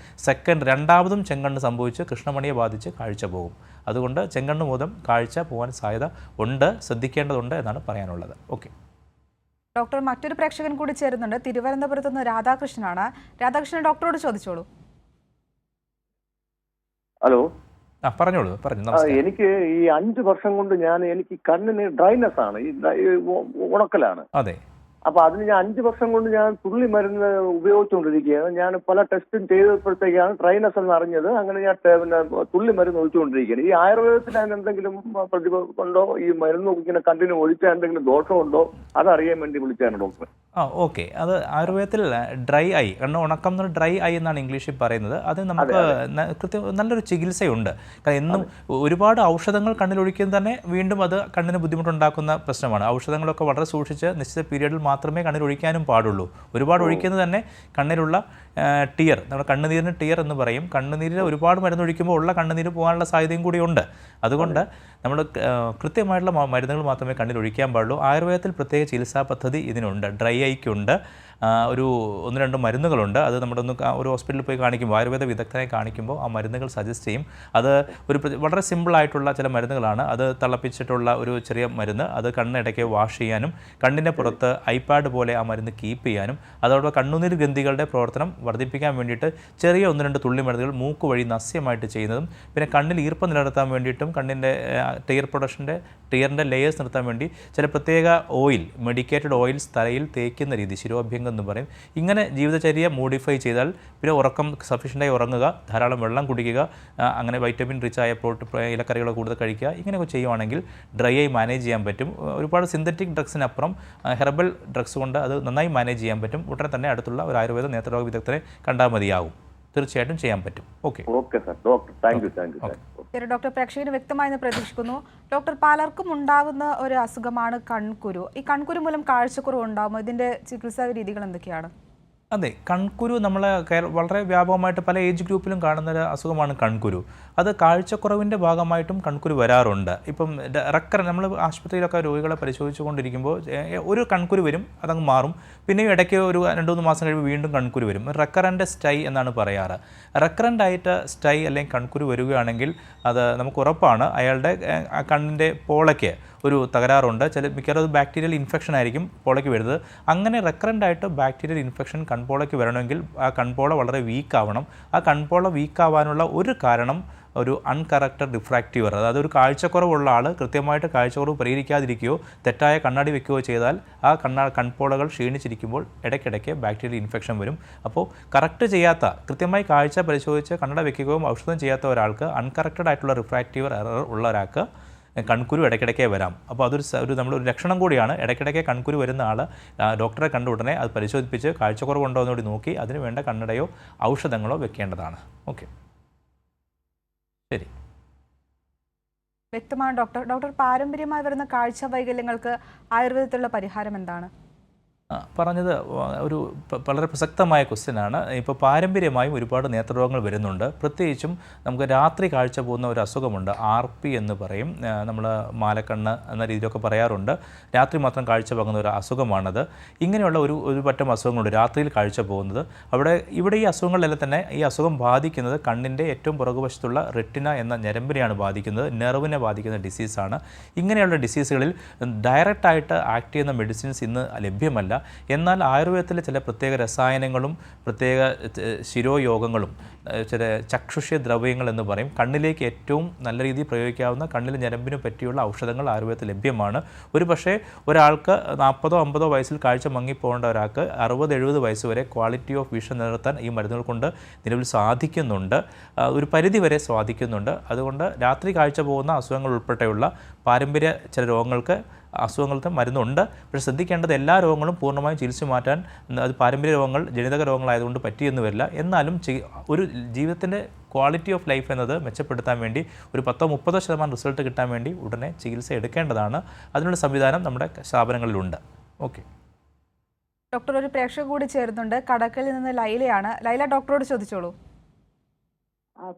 രണ്ടാമതും ചെങ്കണ്ണ് സംഭവിച്ച് കൃഷ്ണമണിയെ ബാധിച്ച് കാഴ്ച പോകും. അതുകൊണ്ട് ചെങ്കണ്ണ് മൂലം കാഴ്ച പോകാൻ സാധ്യത ഉണ്ട്, ശ്രദ്ധിക്കേണ്ടതുണ്ട് എന്നാണ് പറയാനുള്ളത്. ഓക്കെ ഡോക്ടർ, മറ്റൊരു പ്രേക്ഷകൻ കൂടി ചേരുന്നുണ്ട്. തിരുവനന്തപുരത്ത് നിന്ന് രാധാകൃഷ്ണനാണ്. രാധാകൃഷ്ണൻ, ഡോക്ടറെ ചോദിച്ചോളൂ. ഹലോ, പറഞ്ഞോളൂ. എനിക്ക് ഈ 5 വർഷം കൊണ്ട് എനിക്ക് കണ്ണിന് ഡ്രൈനെസ് ആണ്, ഈ ഉണക്കലാണ്. അതെ. അപ്പൊ അതിന് ഞാൻ 5 വർഷം കൊണ്ട് ഞാൻ തുള്ളി മരുന്ന് ഉപയോഗിച്ചുകൊണ്ടിരിക്കുകയാണ്. ഞാൻ പല ടെസ്റ്റും ചെയ്തപ്പോഴത്തേക്കാണ് ഡ്രൈനെസ് എന്ന് അറിഞ്ഞത്. അങ്ങനെ ഞാൻ തുള്ളി മരുന്ന് ഒഴിച്ചുകൊണ്ടിരിക്കുകയാണ്. ഈ ആയുർവേദത്തിൽ അതിന് എന്തെങ്കിലും പ്രതിഭുണ്ടോ? ഈ മരുന്ന് ഇങ്ങനെ കണ്ടിന്യൂ ഒഴിച്ചാൽ എന്തെങ്കിലും ദോഷമുണ്ടോ? അതറിയാൻ വേണ്ടി വിളിച്ചാണ് ഡോക്ടർ. ഓക്കെ. അത് ആയുർവേദത്തിൽ ഡ്രൈ ഐ, കണ്ണ് ഉണക്കം എന്ന് ഡ്രൈ ഐ എന്നാണ് ഇംഗ്ലീഷിൽ പറയുന്നത്. അത് നമുക്ക് നല്ലൊരു ചികിത്സയുണ്ട്. കാരണം എന്നും ഒരുപാട് ഔഷധങ്ങൾ കണ്ണിലൊഴിക്കുന്നത് തന്നെ വീണ്ടും അത് കണ്ണിന് ബുദ്ധിമുട്ടുണ്ടാക്കുന്ന പ്രശ്നമാണ്. ഔഷധങ്ങളൊക്കെ വളരെ സൂക്ഷിച്ച് നിശ്ചിത പീരീഡിൽ മാത്രമേ കണ്ണിൽ ഒഴിക്കാനും പാടുള്ളൂ. ഒരുപാട് ഒഴിക്കുന്നത് തന്നെ കണ്ണിലുള്ള ടിയർ, നമ്മുടെ കണ്ണുനീരിന് ടിയർ എന്ന് പറയും. കണ്ണുനീരിൽ ഒരുപാട് മരുന്ന് ഒഴിക്കുമ്പോൾ ഉള്ള കണ്ണുനീര് പോകാനുള്ള സാധ്യതയും കൂടിയുണ്ട്. അതുകൊണ്ട് നമ്മൾ കൃത്യമായിട്ടുള്ള മരുന്നുകൾ മാത്രമേ കണ്ണിൽ ഒഴിക്കാൻ പാടുള്ളൂ. ആയുർവേദത്തിൽ പ്രത്യേക ചികിത്സാ പദ്ധതി ഇതിനുണ്ട്. ഡ്രൈ ഐക്കുണ്ട്, ഒരു 1-2 മരുന്നുകളുണ്ട്. അത് നമ്മുടെ ഒരു ഹോസ്പിറ്റലിൽ പോയി കാണിക്കുമ്പോൾ, ആയുർവേദ വിദഗ്ധനെ കാണിക്കുമ്പോൾ ആ മരുന്നുകൾ സജസ്റ്റ് ചെയ്യും. അത് വളരെ സിമ്പിളായിട്ടുള്ള ചില മരുന്നുകളാണ്. അത് തിളപ്പിച്ചിട്ടുള്ള ഒരു ചെറിയ മരുന്ന്, അത് കണ്ണിടയ്ക്ക് വാഷ് ചെയ്യാനും കണ്ണിൻ്റെ പുറത്ത് ഐപാഡ് പോലെ ആ മരുന്ന് കീപ്പ് ചെയ്യാനും, അതോടൊപ്പം കണ്ണുനീർ ഗ്രന്ഥികളുടെ പ്രവർത്തനം വർദ്ധിപ്പിക്കാൻ വേണ്ടിയിട്ട് ചെറിയ 1-2 തുള്ളി മരുന്നുകൾ മൂക്ക് വഴി നസ്യമായിട്ട് ചെയ്യുന്നതും, പിന്നെ കണ്ണിൽ ഈർപ്പം നിലനിർത്താൻ വേണ്ടിയിട്ടും കണ്ണിൻ്റെ ടിയറിൻ്റെ ലെയേഴ്സ് നിർത്താൻ വേണ്ടി ചില പ്രത്യേക ഓയിൽ, മെഡിക്കേറ്റഡ് ഓയിൽസ് തലയിൽ തേക്കുന്ന രീതി, ശിരോഭ്യംഗം എന്ന് പറയും. ഇങ്ങനെ ജീവിതചര്യ മോഡിഫൈ ചെയ്താൽ, പിന്നെ ഉറക്കം സഫീഷ്യൻ്റായി ഉറങ്ങുക, ധാരാളം വെള്ളം കുടിക്കുക, അങ്ങനെ വൈറ്റമിൻ റിച്ച് ആയ ഇലക്കറികൾ കൂടുതൽ കഴിക്കുക, ഇങ്ങനെയൊക്കെ ചെയ്യുവാണെങ്കിൽ ഡ്രൈ ആയി മാനേജ് ചെയ്യാൻ പറ്റും. ഒരുപാട് സിന്തറ്റിക് ഡ്രഗ്സിനപ്പുറം ഹെർബൽ ഡ്രഗ്സ് കൊണ്ട് അത് നന്നായി മാനേജ് ചെയ്യാൻ പറ്റും. ഉടനെ തന്നെ അടുത്തുള്ള ഒരു ആയുർവേദ നേത്രരോഗ വിദഗ്ധരെ കണ്ടാൽ മതിയാകും. തീർച്ചയായിട്ടും ചെയ്യാൻ പറ്റും. Okay sir, doctor thank you. ശരി ഡോക്ടർ, പ്രേക്ഷകന് വ്യക്തമായെന്ന് പ്രതീക്ഷിക്കുന്നു. ഡോക്ടർ, പലർക്കും ഉണ്ടാകുന്ന ഒരു അസുഖമാണ് കൺകുരു. ഈ കൺകുരു മൂലം കാഴ്ചക്കുറവ് ഉണ്ടാകുമോ? ഇതിന്റെ ചികിത്സാ രീതികൾ എന്തൊക്കെയാണ്? അതെ, കൺകുരു നമ്മൾ വളരെ വ്യാപകമായിട്ട് പല ഏജ് ഗ്രൂപ്പിലും കാണുന്ന ഒരു അസുഖമാണ് കൺകുരു. അത് കാഴ്ചക്കുറവിൻ്റെ ഭാഗമായിട്ടും കൺകുരു വരാറുണ്ട്. ഇപ്പം നമ്മൾ ആശുപത്രിയിലൊക്കെ രോഗികളെ പരിശോധിച്ചു കൊണ്ടിരിക്കുമ്പോൾ ഒരു കൺകുരു വരും, അതങ്ങ് മാറും. പിന്നെയും ഇടയ്ക്ക് ഒരു 2-3 മാസം കഴിയുമ്പോൾ വീണ്ടും കൺകുരു വരും. റെക്കറൻ്റ് സ്റ്റൈ എന്നാണ് പറയാറ്. റെക്കറൻ്റ് ആയിട്ട് സ്റ്റൈ അല്ലെങ്കിൽ കൺകുരു വരികയാണെങ്കിൽ അത് നമുക്ക് ഉറപ്പാണ് അയാളുടെ കണ്ണിൻ്റെ പോളയ്ക്ക് ഒരു തകരാറുണ്ട്. മിക്കവാറും ബാക്ടീരിയൽ ഇൻഫെക്ഷൻ ആയിരിക്കും പോളയ്ക്ക് വരുന്നത്. അങ്ങനെ റെക്കറൻ്റ് ബാക്ടീരിയൽ ഇൻഫെക്ഷൻ കൺപോളയ്ക്ക് വരണമെങ്കിൽ ആ കൺപോള വളരെ വീക്കാവണം. ആ കൺപോള വീക്കാവാനുള്ള ഒരു കാരണം ഒരു അൺകറക്റ്റഡ് റിഫ്രാക്റ്റീവ് എറർ, അതായത് ഒരു കാഴ്ചക്കുറവുള്ള ആൾ കൃത്യമായിട്ട് കാഴ്ചക്കുറവ് പരിഹരിക്കാതിരിക്കുകയോ തെറ്റായ കണ്ണാടി വെക്കുകയോ ചെയ്താൽ ആ കൺപോളകൾ ക്ഷീണിച്ചിരിക്കുമ്പോൾ ഇടയ്ക്കിടയ്ക്ക് ബാക്ടീരിയൽ ഇൻഫെക്ഷൻ വരും. അപ്പോൾ കറക്റ്റ് ചെയ്യാത്ത, കൃത്യമായി കാഴ്ച പരിശോധിച്ച് കണ്ണട വെക്കുകയോ ഔഷധം ചെയ്യാത്ത ഒരാൾക്ക്, അൺകറക്റ്റഡ് ആയിട്ടുള്ള റിഫ്രാക്റ്റീവ് എറർ ഉള്ള ഒരാൾക്ക് കൺകുരു ഇടയ്ക്കിടയ്ക്കേ വരാം. അപ്പോൾ അതൊരു നമ്മളൊരു ലക്ഷണം കൂടിയാണ്. ഇടയ്ക്കിടയ്ക്ക് കൺകുരു വരുന്ന ആൾ ഡോക്ടറെ കണ്ട ഉടനെ അത് പരിശോധിപ്പിച്ച് കാഴ്ചക്കുറവുണ്ടോ എന്നുകൂടി നോക്കി അതിന് വേണ്ട കണ്ണടയോ ഔഷധങ്ങളോ വെക്കേണ്ടതാണ്. ഓക്കെ, ശരി. വ്യക്തമാണ് ഡോക്ടർ. ഡോക്ടർ, പാരമ്പര്യമായി വരുന്ന കാഴ്ച വൈകല്യങ്ങൾക്ക് ആയുർവേദത്തിലുള്ള പരിഹാരം എന്താണ്? പറഞ്ഞത് ഒരു വളരെ പ്രസക്തമായ ക്വസ്റ്റ്യനാണ്. ഇപ്പോൾ പാരമ്പര്യമായും ഒരുപാട് നേത്രരോഗങ്ങൾ വരുന്നുണ്ട്. പ്രത്യേകിച്ചും നമുക്ക് രാത്രി കാഴ്ച പോകുന്ന ഒരു അസുഖമുണ്ട്, RP എന്ന് പറയും. നമ്മൾ മാലക്കണ്ണ് എന്ന രീതിയിലൊക്കെ പറയാറുണ്ട്. രാത്രി മാത്രം കാഴ്ച പോകുന്ന ഒരു അസുഖമാണത്. ഇങ്ങനെയുള്ള ഒരു പറ്റം അസുഖങ്ങളുണ്ട് രാത്രിയിൽ കാഴ്ച പോകുന്നത്. ഇവിടെ ഈ അസുഖങ്ങളിലെല്ലാം തന്നെ ഈ അസുഖം ബാധിക്കുന്നത് കണ്ണിൻ്റെ ഏറ്റവും പുറകുവശത്തുള്ള റെറ്റിന എന്ന ഞരമ്പിനെയാണ് ബാധിക്കുന്നത്, നെർവിനെ ബാധിക്കുന്ന ഡിസീസാണ്. ഇങ്ങനെയുള്ള ഡിസീസുകളിൽ ഡയറക്റ്റായിട്ട് ആക്ട് ചെയ്യുന്ന മെഡിസിൻസ് ഇന്ന് ലഭ്യമല്ല. എന്നാൽ ആയുർവേദത്തിലെ ചില പ്രത്യേക രസായനങ്ങളും പ്രത്യേക ശിരോയോഗങ്ങളും ചില ചക്ഷുഷ്യ ദ്രവ്യങ്ങൾ എന്ന് പറയും, കണ്ണിലേക്ക് ഏറ്റവും നല്ല രീതിയിൽ പ്രയോഗിക്കാവുന്ന കണ്ണിലെ ഞരമ്പിന് പറ്റിയുള്ള ഔഷധങ്ങൾ ആയുർവേദത്തിൽ ലഭ്യമാണ്. ഒരു പക്ഷേ ഒരാൾക്ക് 40-50 വയസ്സിൽ കാഴ്ച മങ്ങിപ്പോകേണ്ട ഒരാൾക്ക് 60-70 വയസ്സ് വരെ ക്വാളിറ്റി ഓഫ് വിഷൻ നിലനിർത്താൻ ഈ മരുന്നുകൾ കൊണ്ട് നിലവിൽ സാധിക്കുന്നുണ്ട്, ഒരു പരിധി വരെ സാധിക്കുന്നുണ്ട്. അതുകൊണ്ട് രാത്രി കാഴ്ച പോകുന്ന അസുഖങ്ങൾ ഉൾപ്പെടെയുള്ള പാരമ്പര്യ ചില രോഗങ്ങൾക്ക് അസുഖങ്ങൾക്ക് മരുന്നുണ്ട്. പക്ഷേ ശ്രദ്ധിക്കേണ്ടത് എല്ലാ രോഗങ്ങളും പൂർണ്ണമായും ചികിത്സിച്ച് മാറ്റാൻ അത് പാരമ്പര്യ രോഗങ്ങൾ ജനിതക രോഗങ്ങളായതുകൊണ്ട് പറ്റിയെന്ന് വരില്ല. എന്നാലും ഒരു ജീവിതത്തിൻ്റെ ക്വാളിറ്റി ഓഫ് ലൈഫ് എന്നത് മെച്ചപ്പെടുത്താൻ വേണ്ടി ഒരു 10-30% റിസൾട്ട് കിട്ടാൻ വേണ്ടി ഉടനെ ചികിത്സ എടുക്കേണ്ടതാണ്. അതിനുള്ള സംവിധാനം നമ്മുടെ സ്ഥാപനങ്ങളിലുണ്ട്. ഓക്കെ ഡോക്ടർ, ഒരു പ്രേക്ഷക കൂടി ചേരുന്നുണ്ട്. കടക്കലിൽ നിന്ന് ലൈലയാണ്. ലൈല, ഡോക്ടറോട് ചോദിച്ചോളൂ.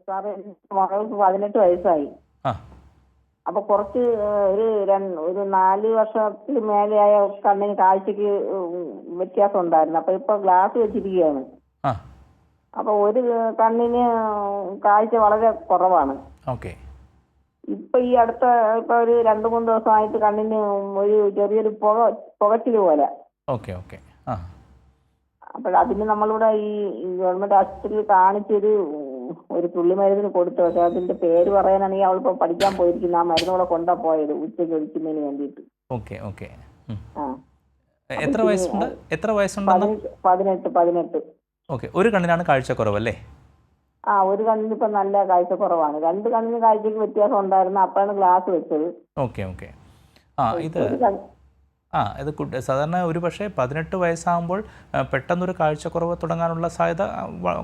സാറേ, മകൾക്ക് 18 വയസ്സായി. അപ്പൊ കുറച്ച് ഒരു 4 വർഷത്തിന് മേലെയായ കണ്ണിന് കാഴ്ചക്ക് വ്യത്യാസം ഉണ്ടായിരുന്നു. അപ്പൊ ഇപ്പൊ ഗ്ലാസ് വെച്ചിരിക്കുകയാണ്. അപ്പൊ ഒരു കണ്ണിന് കാഴ്ച വളരെ കുറവാണ്. ഇപ്പൊ ഈ അടുത്ത ഒരു 2-3 ദിവസമായിട്ട് കണ്ണിന് ഒരു ചെറിയൊരു പുകച്ചില് പോലെ. അപ്പോഴതിന് നമ്മളിവിടെ ഈ ഗവൺമെന്റ് ആശുപത്രിയിൽ കാണിച്ചൊരു തുള്ളി മരുന്നിന് കൊടുത്തു. പക്ഷെ അതിന്റെ പേര് പറയാനാണെങ്കിൽ അവളിപ്പോ പഠിക്കാൻ പോയിരിക്കുന്ന ആ മരുന്നോടെ കൊണ്ടാ പോയത് ഉച്ചയ്ക്ക് ഒഴിക്കുന്നതിന് വേണ്ടിയിട്ട്. 18. ഒരു കണ്ണിനാണ് കാഴ്ചക്കുറവല്ലേ? ഒരു കണ്ണിന് ഇപ്പൊ നല്ല കാഴ്ചക്കുറവാണ്. 2 കണ്ണിന് കാഴ്ചക്ക് വ്യത്യാസം ഉണ്ടായിരുന്നു. അപ്പോഴാണ് ഗ്ലാസ് വെച്ചത്. ഇത് സാധാരണ ഒരു പക്ഷേ 18 വയസ്സാകുമ്പോൾ പെട്ടെന്നൊരു കാഴ്ചക്കുറവ് തുടങ്ങാനുള്ള സാധ്യത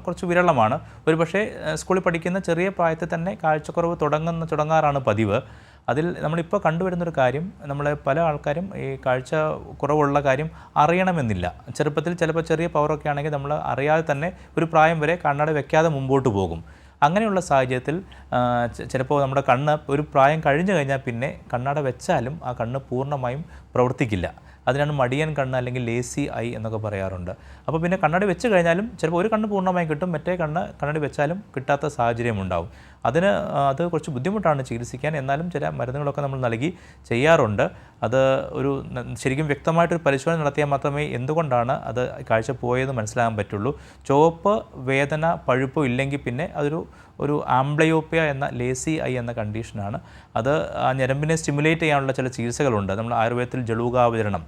കുറച്ച് വിരളമാണ്. ഒരു പക്ഷേ സ്കൂളിൽ പഠിക്കുന്ന ചെറിയ പ്രായത്തിൽ തന്നെ കാഴ്ചക്കുറവ് തുടങ്ങാറാണ് പതിവ്. അതിൽ നമ്മളിപ്പോൾ കണ്ടുവരുന്നൊരു കാര്യം, നമ്മളെ പല ആൾക്കാരും ഈ കാഴ്ച കുറവുള്ള കാര്യം അറിയണമെന്നില്ല. ചെറുപ്പത്തിൽ ചിലപ്പോൾ ചെറിയ പവറൊക്കെ ആണെങ്കിൽ നമ്മൾ അറിയാതെ തന്നെ ഒരു പ്രായം വരെ കണ്ണട വെക്കാതെ മുമ്പോട്ട് പോകും. അങ്ങനെയുള്ള സാഹചര്യത്തിൽ ചിലപ്പോൾ നമ്മുടെ കണ്ണ് ഒരു പ്രായം കഴിഞ്ഞു കഴിഞ്ഞാൽ പിന്നെ കണ്ണട വെച്ചാലും ആ കണ്ണ് പൂർണ്ണമായും പ്രവർത്തിക്കില്ല. അതിനാണ് മടിയൻ കണ്ണ് അല്ലെങ്കിൽ ലേസി ഐ എന്നൊക്കെ പറയാറുണ്ട്. അപ്പോൾ പിന്നെ കണ്ണട വെച്ച് കഴിഞ്ഞാലും ചിലപ്പോൾ ഒരു കണ്ണ് പൂർണ്ണമായും കിട്ടും, മറ്റേ കണ്ണട വെച്ചാലും കിട്ടാത്ത സാഹചര്യം ഉണ്ടാവും. അത് കുറച്ച് ബുദ്ധിമുട്ടാണ് ചികിത്സിക്കാൻ. എന്നാലും ചില മരുന്നുകളൊക്കെ നമ്മൾ നൽകി ചെയ്യാറുണ്ട്. അത് ശരിക്കും വ്യക്തമായിട്ടൊരു പരിശോധന നടത്തിയാൽ മാത്രമേ എന്തുകൊണ്ടാണ് അത് കാഴ്ച പോയതെന്ന് മനസ്സിലാകാൻ പറ്റുള്ളൂ. ചുവപ്പ്, വേദന, പഴുപ്പോ ഇല്ലെങ്കിൽ പിന്നെ ഒരു ആംബ്ലയോപ്പിയ എന്ന ലേസി ഐ എന്ന കണ്ടീഷനാണ്. അത് ആ ഞരമ്പിനെ സ്റ്റിമുലേറ്റ് ചെയ്യാനുള്ള ചില ചികിത്സകളുണ്ട്. നമ്മൾ ആയുർവേദത്തിൽ ജളൂകാവതരണം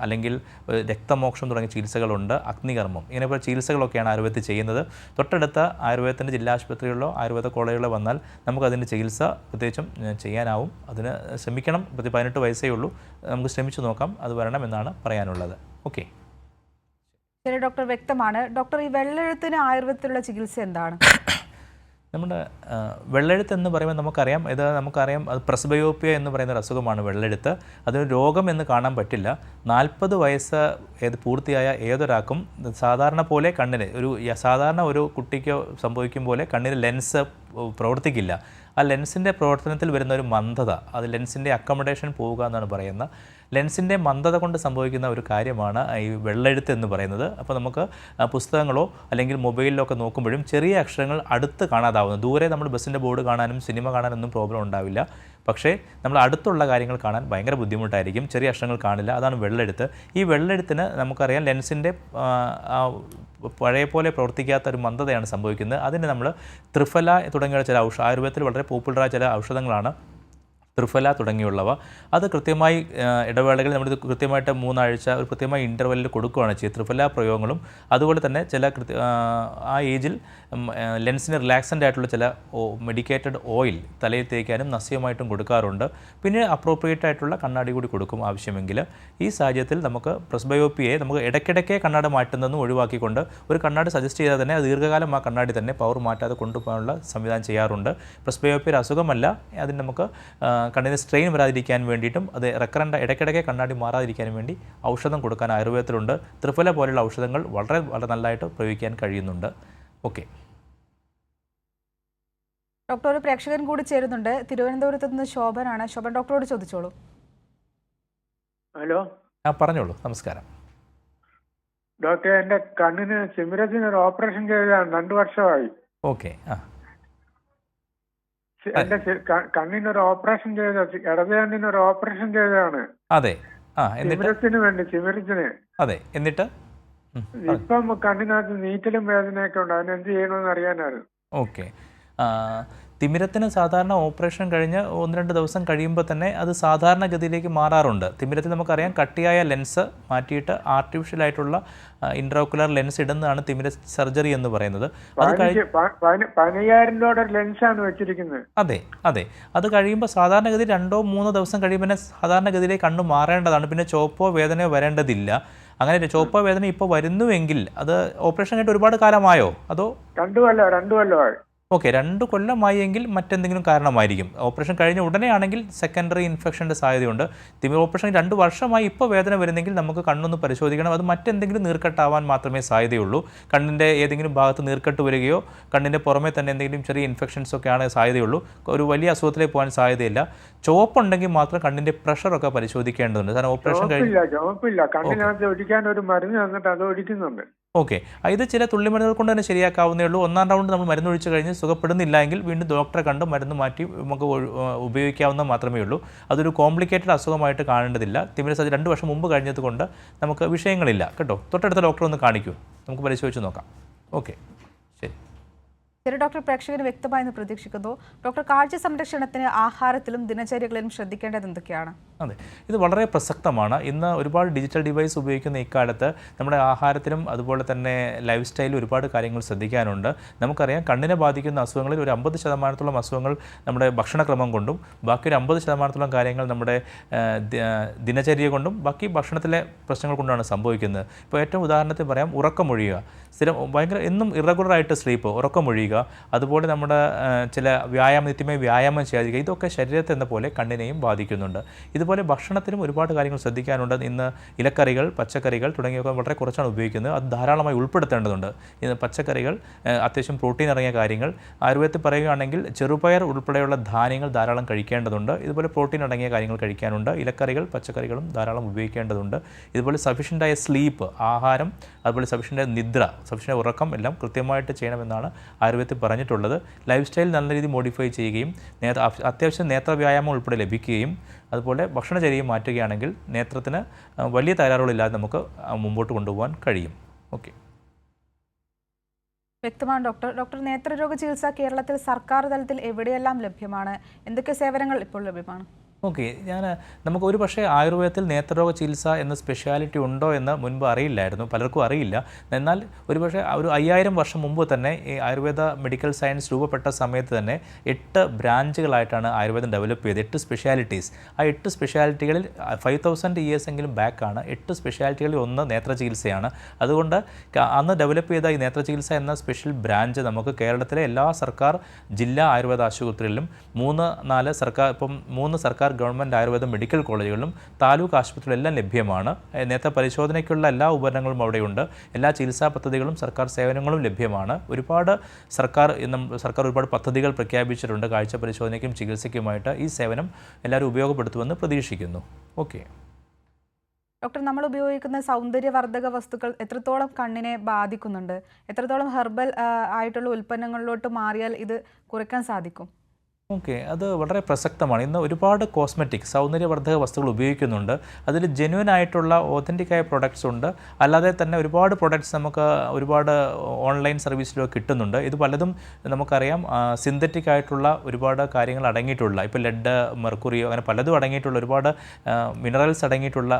അല്ലെങ്കിൽ രക്തമോക്ഷം തുടങ്ങിയ ചികിത്സകളുണ്ട്, അഗ്നികർമ്മം, ഇങ്ങനെയുള്ള ചികിത്സകളൊക്കെയാണ് ആയുർവേദത്തിൽ ചെയ്യുന്നത്. തൊട്ടടുത്ത ആയുർവേദത്തിൻ്റെ ജില്ലാ ആശുപത്രികളിലോ ആയുർവേദ കോളേജുകളിലോ വന്നാൽ നമുക്കതിൻ്റെ ചികിത്സ പ്രത്യേകിച്ചും ചെയ്യാനാവും. അതിന് ശ്രമിക്കണം. 18 വയസ്സേ ഉള്ളൂ, നമുക്ക് ശ്രമിച്ചു നോക്കാം. അത് വരണമെന്നാണ് പറയാനുള്ളത്. ഓക്കെ, ശരി ഡോക്ടർ, വ്യക്തമാണ്. ഡോക്ടർ, ഈ വെള്ളെഴുത്തിന് ആയുർവേദത്തിലുള്ള ചികിത്സ എന്താണ്? നമ്മുടെ വെള്ളെഴുത്ത് എന്ന് പറയുമ്പോൾ നമുക്കറിയാം അത് പ്രസ്ബയോപ്പിയ എന്ന് പറയുന്ന ഒരു അസുഖമാണ് വെള്ളെഴുത്ത്. അതൊരു രോഗം എന്ന് കാണാൻ പറ്റില്ല. 40 വയസ്സ് പൂർത്തിയായ ഏതൊരാൾക്കും സാധാരണ പോലെ കണ്ണിന് സാധാരണ ഒരു കുട്ടിക്ക് സംഭവിക്കും പോലെ കണ്ണിന് ലെൻസ് പ്രവർത്തിക്കില്ല. ആ ലെൻസിൻ്റെ പ്രവർത്തനത്തിൽ വരുന്ന ഒരു മന്ദത, അത് ലെൻസിൻ്റെ അക്കമഡേഷൻ പോവുക എന്നാണ് പറയുന്നത്. ലെൻസിൻ്റെ മന്ദത കൊണ്ട് സംഭവിക്കുന്ന ഒരു കാര്യമാണ് ഈ വെള്ളെഴുത്ത് എന്ന് പറയുന്നത്. അപ്പോൾ നമുക്ക് പുസ്തകങ്ങളോ അല്ലെങ്കിൽ മൊബൈലിലൊക്കെ നോക്കുമ്പോഴും ചെറിയ അക്ഷരങ്ങൾ അടുത്ത് കാണാതാവുന്നു. ദൂരെ നമ്മൾ ബസ്സിൻ്റെ ബോർഡ് കാണാനും സിനിമ കാണാനൊന്നും പ്രോബ്ലം ഉണ്ടാവില്ല. പക്ഷേ നമ്മൾ അടുത്തുള്ള കാര്യങ്ങൾ കാണാൻ ഭയങ്കര ബുദ്ധിമുട്ടായിരിക്കും, ചെറിയ അക്ഷരങ്ങൾ കാണില്ല. അതാണ് വെള്ളെഴുത്ത്. ഈ വെള്ളെഴുത്തിന് നമുക്കറിയാം ലെൻസിൻ്റെ പഴയ പോലെ പ്രവർത്തിക്കാത്ത ഒരു മന്ദതയാണ് സംഭവിക്കുന്നത്. അതിന് നമ്മൾ ത്രിഫല തുടങ്ങിയ ചില ആയുർവേദത്തിൽ വളരെ പോപ്പുലറായ ചില ഔഷധങ്ങളാണ് ത്രിഫല തുടങ്ങിയുള്ളവ. അത് കൃത്യമായി ഇടവേളകളിൽ നമ്മൾ കൃത്യമായിട്ട് 3 ആഴ്ച ഒരു കൃത്യമായ ഇൻ്റർവെല്ലിൽ കൊടുക്കുകയാണ് ചെയ്യുക. ത്രിഫല പ്രയോഗങ്ങളും അതുപോലെ തന്നെ ചില ആ ഏജിൽ ലെൻസിന് റിലാക്സൻ്റ് ആയിട്ടുള്ള ചില മെഡിക്കേറ്റഡ് ഓയിൽ തലയിൽ തേക്കാനും നസ്യമായിട്ടും കൊടുക്കാറുണ്ട്. പിന്നെ അപ്രോപ്രിയേറ്റ് ആയിട്ടുള്ള കണ്ണാടി കൂടി കൊടുക്കും ആവശ്യമെങ്കിൽ. ഈ സാഹചര്യത്തിൽ നമുക്ക് പ്രസ്ബയോപ്പിയെ നമുക്ക് ഇടയ്ക്കിടയ്ക്ക് കണ്ണാടി മാറ്റുന്നതെന്ന് ഒഴിവാക്കിക്കൊണ്ട് ഒരു കണ്ണാടി സജസ്റ്റ് ചെയ്താൽ തന്നെ ദീർഘകാലം ആ കണ്ണാടി തന്നെ പവർ മാറ്റാതെ കൊണ്ടുപോകാനുള്ള സംവിധാനം ചെയ്യാറുണ്ട്. പ്രസ്ബയോപ്പിയ ഒരു അസുഖമല്ല, അതിന് നമുക്ക് കണ്ണിന് സ്ട്രെയിൻ വരാതിരിക്കാൻ വേണ്ടിയിട്ടും അത് ഇടയ്ക്കിടയ്ക്ക് കണ്ണാടി മാറാതിരിക്കാനും വേണ്ടി ഔഷധം കൊടുക്കാൻ ആയുർവേദത്തിലുണ്ട്. ത്രിഫല പോലെയുള്ള ഔഷധങ്ങൾ വളരെ വളരെ നല്ലതായിട്ട് പ്രയോഗിക്കാൻ കഴിയുന്നുണ്ട്. ഓക്കെ ഡോക്ടർ, ഒരു പ്രേക്ഷകൻ കൂടി ചേരുന്നുണ്ട്. തിരുവനന്തപുരത്ത് നിന്ന് ശോഭനാണ്. ശോഭൻ, ഡോക്ടറോട് ചോദിച്ചോളൂ. ഹലോ, പറഞ്ഞോളൂ. നമസ്കാരം ഡോക്ടർ. എന്റെ കണ്ണിന് തിമിരത്തിന് ഒരു ഓപ്പറേഷൻ ചെയ്തതാണ്, 2 വർഷമായി. ഓക്കെ, എന്റെ കണ്ണിനൊരു ഓപ്പറേഷൻ ചെയ്ത, ഇടത് കണ്ണിനൊരു ഓപ്പറേഷൻ ചെയ്തതാണ്. അതെ, തിമിരത്തിന് വേണ്ടി, തിമിരത്തിന്. അതെ, എന്നിട്ട് ഇപ്പം കണ്ണിനകത്ത് നീറ്റലും വേദനയൊക്കെ ഉണ്ട്. അതിനെന്ത് ചെയ്യണമെന്ന് അറിയാനായിരുന്നു. ഓക്കെ, തിമിരത്തിന് സാധാരണ ഓപ്പറേഷൻ കഴിഞ്ഞ് 1-2 ദിവസം കഴിയുമ്പോൾ തന്നെ അത് സാധാരണഗതിയിലേക്ക് മാറാറുണ്ട്. തിമിരത്തിൽ നമുക്കറിയാം കട്ടിയായ ലെൻസ് മാറ്റിയിട്ട് ആർട്ടിഫിഷ്യലായിട്ടുള്ള ഇൻട്രാക്കുലർ ലെൻസ് ഇടുന്നതാണ് തിമിര സർജറി എന്ന് പറയുന്നത്. അത് 15,000 രൂപയുടെ ലെൻസാണ് വെച്ചിരിക്കുന്നത്. അതെ, അത് കഴിയുമ്പോൾ സാധാരണഗതി 2-3 ദിവസം കഴിയുമ്പോൾ തന്നെ സാധാരണഗതിയിലേക്ക് കണ്ണ് മാറേണ്ടതാണ്. പിന്നെ ചോപ്പോ വേദനയോ വരേണ്ടതില്ല. അങ്ങനെ ചോപ്പോ വേദന ഇപ്പോൾ വരുന്നുവെങ്കിൽ അത് ഓപ്പറേഷൻ കഴിഞ്ഞിട്ട് ഒരുപാട് കാലമായോ അതോ? 2 കൊല്ലമായി. ഓക്കെ, 2 കൊല്ലമായി എങ്കിൽ മറ്റെന്തെങ്കിലും കാരണമായിരിക്കും. ഓപ്പറേഷൻ കഴിഞ്ഞ ഉടനെ ആണെങ്കിൽ സെക്കൻഡറി ഇൻഫെക്ഷൻ്റെ സാധ്യതയുണ്ട്. തിമിര ഓപ്പറേഷൻ 2 വർഷമായി ഇപ്പോൾ വേദന വരുന്നെങ്കിൽ നമുക്ക് കണ്ണൊന്ന് പരിശോധിക്കണം. അത് മറ്റെന്തെങ്കിലും നീർക്കെട്ടാവാൻ മാത്രമേ സാധ്യതയുള്ളൂ. കണ്ണിൻ്റെ ഏതെങ്കിലും ഭാഗത്ത് നീർക്കെട്ട് വരികയോ കണ്ണിൻ്റെ പുറമെ തന്നെ എന്തെങ്കിലും ചെറിയ ഇൻഫെക്ഷൻസ് ഒക്കെയാണ് സാധ്യതയുള്ളൂ. ഒരു വലിയ അസുഖത്തിലേക്ക് പോകാൻ സാധ്യതയില്ല. ചുവപ്പുണ്ടെങ്കിൽ മാത്രം കണ്ണിൻ്റെ പ്രഷറൊക്കെ പരിശോധിക്കേണ്ടതുണ്ട്. കാരണം ഓപ്പറേഷൻ കണ്ണിനകത്ത് ഒഴിക്കാൻ ഒരു മരുന്ന് തന്നിട്ട് അത് ഒഴിക്കുന്നുണ്ട്. ഓക്കെ, ഇത് ചില തുള്ളിമരുന്നുകൾ കൊണ്ട് തന്നെ ശരിയാക്കാവുന്നേ ഉള്ളൂ. 1-ാം റൗണ്ട് നമ്മൾ മരുന്നൊഴിച്ച് കഴിഞ്ഞ് സുഖപ്പെടുന്നില്ല എങ്കിൽ വീണ്ടും ഡോക്ടറെ കണ്ട് മരുന്ന് മാറ്റി നമുക്ക് ഉപയോഗിക്കാവുന്ന മാത്രമേ ഉള്ളൂ. അതൊരു കോംപ്ലിക്കേറ്റഡ് അസുഖമായിട്ട് കാണേണ്ടതില്ല. തിമിര സർജറി 2 വർഷം മുമ്പ് കഴിഞ്ഞത് കൊണ്ട് നമുക്ക് വിഷയങ്ങളില്ല കേട്ടോ. തൊട്ടടുത്ത ഡോക്ടറെ ഒന്ന് കാണിക്കൂ, നമുക്ക് പരിശോധിച്ച് നോക്കാം. ഓക്കെ, ശരി ഡോക്ടർ, പ്രേക്ഷകന് വ്യക്തമായെന്ന് പ്രതീക്ഷിക്കുന്നു. ഡോക്ടർ, കാഴ്ച സംരക്ഷണത്തിന് ആഹാരത്തിലും ദിനചര്യകളിലും ശ്രദ്ധിക്കേണ്ടത് എന്തൊക്കെയാണ്? അതെ, ഇത് വളരെ പ്രസക്തമാണ്. ഇന്ന് ഒരുപാട് ഡിജിറ്റൽ ഡിവൈസ് ഉപയോഗിക്കുന്ന ഇക്കാലത്ത് നമ്മുടെ ആഹാരത്തിലും അതുപോലെ തന്നെ ലൈഫ് സ്റ്റൈലിലും ഒരുപാട് കാര്യങ്ങൾ ശ്രദ്ധിക്കാനുണ്ട്. നമുക്കറിയാം കണ്ണിനെ ബാധിക്കുന്ന അസുഖങ്ങളിൽ ഒരു 50% അസുഖങ്ങൾ നമ്മുടെ ഭക്ഷണക്രമം കൊണ്ടും ബാക്കി ഒരു 50% കാര്യങ്ങൾ നമ്മുടെ ദിനചര്യ കൊണ്ടും ബാക്കി ഭക്ഷണത്തിലെ പ്രശ്നങ്ങൾ കൊണ്ടാണ് സംഭവിക്കുന്നത്. ഇപ്പോൾ ഏറ്റവും ഉദാഹരണത്തിന് പറയാം, ഉറക്കമൊഴിയുക. സ്ഥിരം ഭയങ്കര എന്നും ഇറഗുലറായിട്ട് ഉറക്കമൊഴിയുക. കുറയുക, അതുപോലെ നമ്മുടെ ചില നിത്യമായി വ്യായാമം ചെയ്യാതിരിക്കുക, ഇതൊക്കെ ശരീരത്തെ എന്ന പോലെ കണ്ണിനെയും ബാധിക്കുന്നുണ്ട്. ഇതുപോലെ ഭക്ഷണത്തിനും ഒരുപാട് കാര്യങ്ങൾ ശ്രദ്ധിക്കാനുണ്ട്. ഇന്ന് ഇലക്കറികൾ, പച്ചക്കറികൾ തുടങ്ങിയവ വളരെ കുറച്ചാണ് ഉപയോഗിക്കുന്നത്. അത് ധാരാളമായി ഉൾപ്പെടുത്തേണ്ടതുണ്ട്. ഇന്ന് പച്ചക്കറികൾ, അത്യാവശ്യം പ്രോട്ടീൻ അടങ്ങിയ കാര്യങ്ങൾ, ആയുർവേദത്തിൽ പറയുകയാണെങ്കിൽ ചെറുപയർ ഉൾപ്പെടെയുള്ള ധാന്യങ്ങൾ ധാരാളം കഴിക്കേണ്ടതുണ്ട്. ഇതുപോലെ പ്രോട്ടീൻ അടങ്ങിയ കാര്യങ്ങൾ കഴിക്കാനുണ്ട്. ഇലക്കറികൾ, പച്ചക്കറികളും ധാരാളം ഉപയോഗിക്കേണ്ടതുണ്ട്. ഇതുപോലെ സഫീഷ്യൻ്റായ സ്ലീപ്പ്, ആഹാരം, അതുപോലെ സഫീഷ്യൻ്റായ നിദ്ര, സഫീഷ്യൻ്റായ ഉറക്കം എല്ലാം കൃത്യമായിട്ട് ചെയ്യണമെന്നാണ് ആയുർവേദത്തിൽ പറഞ്ഞിട്ടുള്ളത്. ലൈഫ് സ്റ്റൈൽ നല്ല രീതിയിൽ മോഡിഫൈ ചെയ്യുകയും അത്യാവശ്യം നേത്രവ്യായാമം ഉൾപ്പെടെ ലഭിക്കുകയും അതുപോലെ ഭക്ഷണചര്യയും മാറ്റുകയാണെങ്കിൽ നേത്രത്തിന് വലിയ തകരാറുകളില്ലാതെ നമുക്ക് മുമ്പോട്ട് കൊണ്ടുപോകാൻ കഴിയും. ഓക്കെ, വ്യക്തമാണ് ഡോക്ടർ. ഡോക്ടർ, നേത്രരോഗ ചികിത്സ കേരളത്തിൽ സർക്കാർ തലത്തിൽ എവിടെയെല്ലാം ലഭ്യമാണ്? എന്തൊക്കെ സേവനങ്ങൾ ഇപ്പോൾ ലഭ്യമാണ്? ഓക്കെ, നമുക്ക് ഒരു പക്ഷേ ആയുർവേദത്തിൽ നേത്രരോഗ ചികിത്സ എന്ന സ്പെഷ്യാലിറ്റി ഉണ്ടോ എന്ന് മുൻപ് അറിയില്ലായിരുന്നു, പലർക്കും അറിയില്ല. എന്നാൽ ഒരുപക്ഷെ ഒരു 5000 വർഷം മുമ്പ് തന്നെ ഈ ആയുർവേദ മെഡിക്കൽ സയൻസ് രൂപപ്പെട്ട സമയത്ത് തന്നെ 8 ബ്രാഞ്ചുകളായിട്ടാണ് ആയുർവേദം ഡെവലപ്പ് ചെയ്തത്, 8 സ്പെഷ്യാലിറ്റീസ്. ആ 8 സ്പെഷ്യാലിറ്റികളിൽ 5000 ഇയേഴ്സ് എങ്കിലും ബാക്കാണ്. 8 സ്പെഷ്യാലിറ്റികളിൽ ഒന്ന് നേത്ര ചികിത്സയാണ്. അതുകൊണ്ട് അന്ന് ഡെവലപ്പ് ചെയ്ത ഈ നേത്ര ചികിത്സ എന്ന സ്പെഷ്യൽ ബ്രാഞ്ച് നമുക്ക് കേരളത്തിലെ എല്ലാ സർക്കാർ ജില്ലാ ആയുർവേദ ആശുപത്രികളിലും 3 സർക്കാർ ഗവൺമെൻറ് ആയുർവേദ മെഡിക്കൽ കോളേജുകളിലും താലൂക്ക് ആശുപത്രികളിലെല്ലാം ലഭ്യമാണ്. നേത്ര പരിശോധനയ്ക്കുള്ള എല്ലാ ഉപകരണങ്ങളും അവിടെയുണ്ട്. എല്ലാ ചികിത്സാ പദ്ധതികളും സർക്കാർ സേവനങ്ങളും ലഭ്യമാണ്. സർക്കാർ ഒരുപാട് പദ്ധതികൾ പ്രഖ്യാപിച്ചിട്ടുണ്ട് കാഴ്ച പരിശോധനയ്ക്കും ചികിത്സയ്ക്കുമായിട്ട്. ഈ സേവനം എല്ലാവരും ഉപയോഗപ്പെടുത്തുമെന്ന് പ്രതീക്ഷിക്കുന്നു. ഓക്കെ ഡോക്ടർ, നമ്മൾ ഉപയോഗിക്കുന്ന സൗന്ദര്യവർദ്ധക വസ്തുക്കൾ എത്രത്തോളം കണ്ണിനെ ബാധിക്കുന്നുണ്ട്? എത്രത്തോളം ഹെർബൽ ആയിട്ടുള്ള ഉൽപ്പന്നങ്ങളിലോട്ട് മാറിയാൽ ഇത് കുറയ്ക്കാൻ സാധിക്കും? ഓക്കെ, അത് വളരെ പ്രസക്തമാണ്. ഇന്ന് ഒരുപാട് കോസ്മെറ്റിക് സൗന്ദര്യവർദ്ധക വസ്തുക്കൾ ഉപയോഗിക്കുന്നുണ്ട്. അതിൽ ജെന്യുവൻ ആയിട്ടുള്ള ഓതൻറ്റിക്കായ പ്രൊഡക്ട്സ് ഉണ്ട്. അല്ലാതെ തന്നെ ഒരുപാട് പ്രൊഡക്ട്സ് നമുക്ക് ഒരുപാട് ഓൺലൈൻ സർവീസിലൊക്കെ കിട്ടുന്നുണ്ട്. ഇത് പലതും നമുക്കറിയാം സിന്തറ്റിക് ആയിട്ടുള്ള ഒരുപാട് കാര്യങ്ങൾ അടങ്ങിയിട്ടുള്ള, ഇപ്പോൾ ലെഡ്, മെർക്കുറിയോ അങ്ങനെ പലതും അടങ്ങിയിട്ടുള്ള ഒരുപാട് മിനറൽസ് അടങ്ങിയിട്ടുള്ള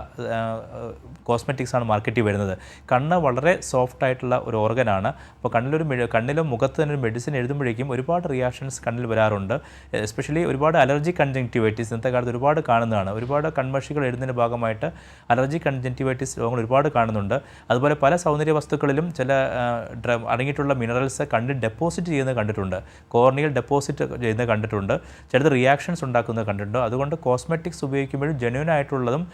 കോസ്മെറ്റിക്സാണ് മാർക്കറ്റിൽ വരുന്നത്. കണ്ണ് വളരെ സോഫ്റ്റ് ആയിട്ടുള്ള ഒരു ഓർഗനാണ്. അപ്പോൾ കണ്ണിലും മുഖത്ത് തന്നെ ഒരു മെഡിസിൻ എഴുതുമ്പോഴേക്കും ഒരുപാട് റിയാക്ഷൻസ് കണ്ണിൽ വരാറുണ്ട്. എസ്പെഷ്യലി ഒരുപാട് അലർജി കൺജങ്ക്റ്റിവൈറ്റിസ് ഇന്നത്തെ കാലത്ത് ഒരുപാട് കാണുന്നതാണ്. ഒരുപാട് കൺമഷികൾ എഴുതുന്നതിൻ്റെ ഭാഗമായിട്ട് അലർജി കൺജങ്ക്റ്റിവൈറ്റിസ് രോഗങ്ങൾ ഒരുപാട് കാണുന്നുണ്ട്. അതുപോലെ പല സൗന്ദര്യ വസ്തുക്കളിലും ചില അടങ്ങിയിട്ടുള്ള മിനറൽസ് കണ്ണിൽ ഡെപ്പോസിറ്റ് ചെയ്യുന്നത് കണ്ടിട്ടുണ്ട്. കോർണിയൽ ഡെപ്പോസിറ്റ് ചെയ്യുന്നത് കണ്ടിട്ടുണ്ട്. ചിലത് റിയാക്ഷൻസ് ഉണ്ടാക്കുന്നത് കണ്ടിട്ടുണ്ട്. അതുകൊണ്ട് കോസ്മെറ്റിക്സ് ഉപയോഗിക്കുമ്പോഴും ജെന്യുവൻ ആയിട്ടുള്ളതും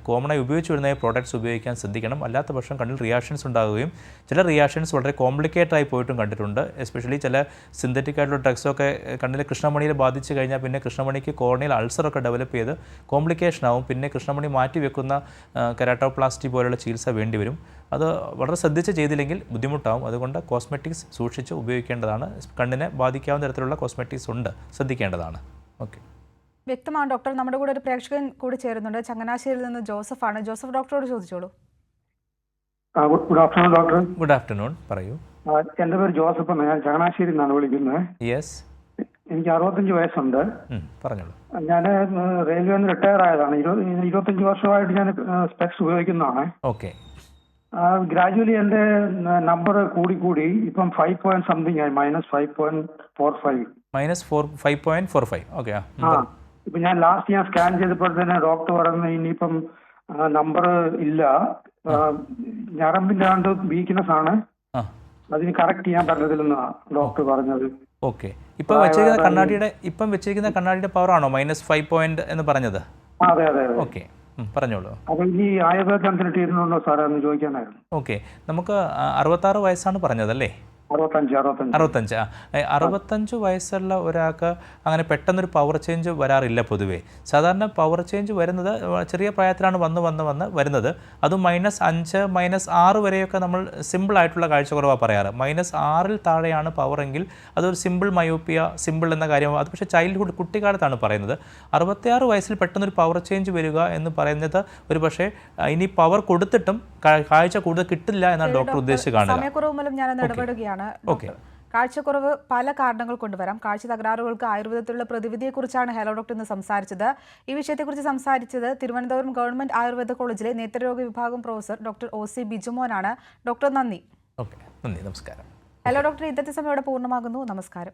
കോമണായി ഉപയോഗിച്ച് വരുന്ന പ്രോഡക്ട്സ് ഉപയോഗിക്കാൻ ശ്രദ്ധിക്കണം. അല്ലാത്ത പക്ഷം കണ്ണിൽ റിയാക്ഷൻസ് ഉണ്ടാകുകയും ചില റിയാക്ഷൻസ് വളരെ കോംപ്ലിക്കേറ്റഡ് ആയി പോയിട്ടും കണ്ടിട്ടുണ്ട്. എസ്പെഷ്യലി ചില സിന്തറ്റിക് ആയിട്ടുള്ള ഡ്രഗ്സൊക്കെ കണ്ണിലെ കൃഷ്ണമണിയിൽ ബാധിച്ച് കഴിഞ്ഞാൽ പിന്നെ കൃഷ്ണമണിക്ക് കോർണിയൽ അൾസറൊക്കെ ഡെവലപ്പ് ചെയ്ത് കോംപ്ലിക്കേഷൻ ആവും. പിന്നെ കൃഷ്ണമണി മാറ്റി വെക്കുന്ന കെരാട്ടോപ്ലാസ്റ്റി പോലുള്ള ചികിത്സ വേണ്ടിവരും. അത് വളരെ ശ്രദ്ധിച്ച് ചെയ്തില്ലെങ്കിൽ ബുദ്ധിമുട്ടാവും. അതുകൊണ്ട് കോസ്മെറ്റിക്സ് സൂക്ഷിച്ച് ഉപയോഗിക്കേണ്ടതാണ്. കണ്ണിനെ ബാധിക്കാവുന്ന തരത്തിലുള്ള കോസ്മെറ്റിക്സ് ഉണ്ട്, ശ്രദ്ധിക്കേണ്ടതാണ്. ഓക്കെ, വ്യക്തമാണ് ഡോക്ടർ. നമ്മുടെ കൂടെ ഒരു പ്രേക്ഷകൻ കൂടി ചേരുന്നുണ്ട്. ചങ്ങനാശ്ശേരിയിൽ നിന്ന് ജോസഫാണ്. ജോസഫ് ഡോക്ടറോട് ചോദിച്ചോളൂ. Good afternoon doctor. Good afternoon, പറയൂ. എൻ്റെ പേര് ജോസഫ് എന്ന്. ഞാൻ ചങ്ങനാശ്ശേരി നിന്നാണ് വിളിക്കുന്നത്. യെസ്, എനിക്ക് 65 വയസ്സുണ്ട്. പറഞ്ഞോളൂ. ഞാൻ റെയിൽവേ റിട്ടയർ ആയതാണ്. 25 വർഷമായിട്ട് ഞാൻ സ്പെക്സ് ഉപയോഗിക്കുന്നതാണ്. ഓക്കെ, ഗ്രാജുവലി എൻ്റെ നമ്പർ കൂടി ഇപ്പം 5.something ആയി, -5.45. -5.45. ഓക്കെ, ഇപ്പൊ ഞാൻ ലാസ്റ്റ് സ്കാൻ ചെയ്തപ്പോഴത്തേന് ഡോക്ടർ പറയുന്നത് ഇനിയിപ്പം നമ്പർ ഇല്ല, ഞരമ്പിന്റെ ആണ്ട് വീക്ക്നെസ് ആണ്, അതിന് കറക്റ്റ് ചെയ്യാൻ പറ്റത്തില്ലെന്നാണ് ഡോക്ടർ പറഞ്ഞത്. ഓക്കെ, ഇപ്പം വെച്ചിരിക്കുന്ന കണ്ണാടിയുടെ പവർ ആണോ -5 എന്ന് പറഞ്ഞത്? അതെ. ഓക്കെ, പറഞ്ഞോളൂ. അപ്പൊ ഇനി ആയുർവേദ കൺസൾട്ട് ചെയ്യുന്നുണ്ടോ സാറേ എന്ന് ചോദിക്കാനായിരുന്നു. ഓക്കെ, നമുക്ക് 66 വയസ്സാണ് പറഞ്ഞതല്ലേ? 65 വയസ്സുള്ള ഒരാൾക്ക് അങ്ങനെ പെട്ടെന്നൊരു പവർ ചേഞ്ച് വരാറില്ല പൊതുവേ. സാധാരണ പവർ ചേഞ്ച് വരുന്നത് ചെറിയ പ്രായത്തിലാണ് വന്ന് വരുന്നത്. അതും -5 -6 വരെയൊക്കെ നമ്മൾ സിമ്പിളായിട്ടുള്ള കാഴ്ചക്കുറവാണ് പറയാറ്. -6 താഴെയാണ് പവറെങ്കിൽ അതൊരു സിമ്പിൾ മയോപ്പിയ, സിമ്പിൾ എന്ന കാര്യമാണ്. അത് പക്ഷേ ചൈൽഡ്ഹുഡ്, കുട്ടിക്കാലത്താണ് പറയുന്നത്. 66 വയസ്സിൽ പെട്ടെന്നൊരു പവർ ചേഞ്ച് വരിക എന്ന് പറയുന്നത് ഒരു പക്ഷേ ഇനി പവർ കൊടുത്തിട്ടും കാഴ്ച കൂടുതൽ കിട്ടില്ല എന്നാണ് ഡോക്ടർ ഉദ്ദേശിച്ച് കാണുക. കാഴ്ചക്കുറവ് പല കാരണങ്ങൾ കൊണ്ടുവരാം. കാഴ്ച തകരാറുകൾക്ക് ആയുർവേദത്തിലുള്ള പ്രതിവിധിയെക്കുറിച്ചാണ് ഹലോ ഡോക്ടർ ഇന്ന് സംസാരിച്ചത്. ഈ വിഷയത്തെക്കുറിച്ച് സംസാരിച്ചത് തിരുവനന്തപുരം ഗവൺമെന്റ് ആയുർവേദ കോളേജിലെ നേത്രരോഗ വിഭാഗം പ്രൊഫസർ ഡോക്ടർ OC ബിജുമോനാണ്. ഡോക്ടർ നന്ദി. നന്ദി, നമസ്കാരം. ഹലോ ഡോക്ടർ, ഇന്നത്തെ സമയം ഇവിടെ പൂർണ്ണമാകുന്നു. നമസ്കാരം.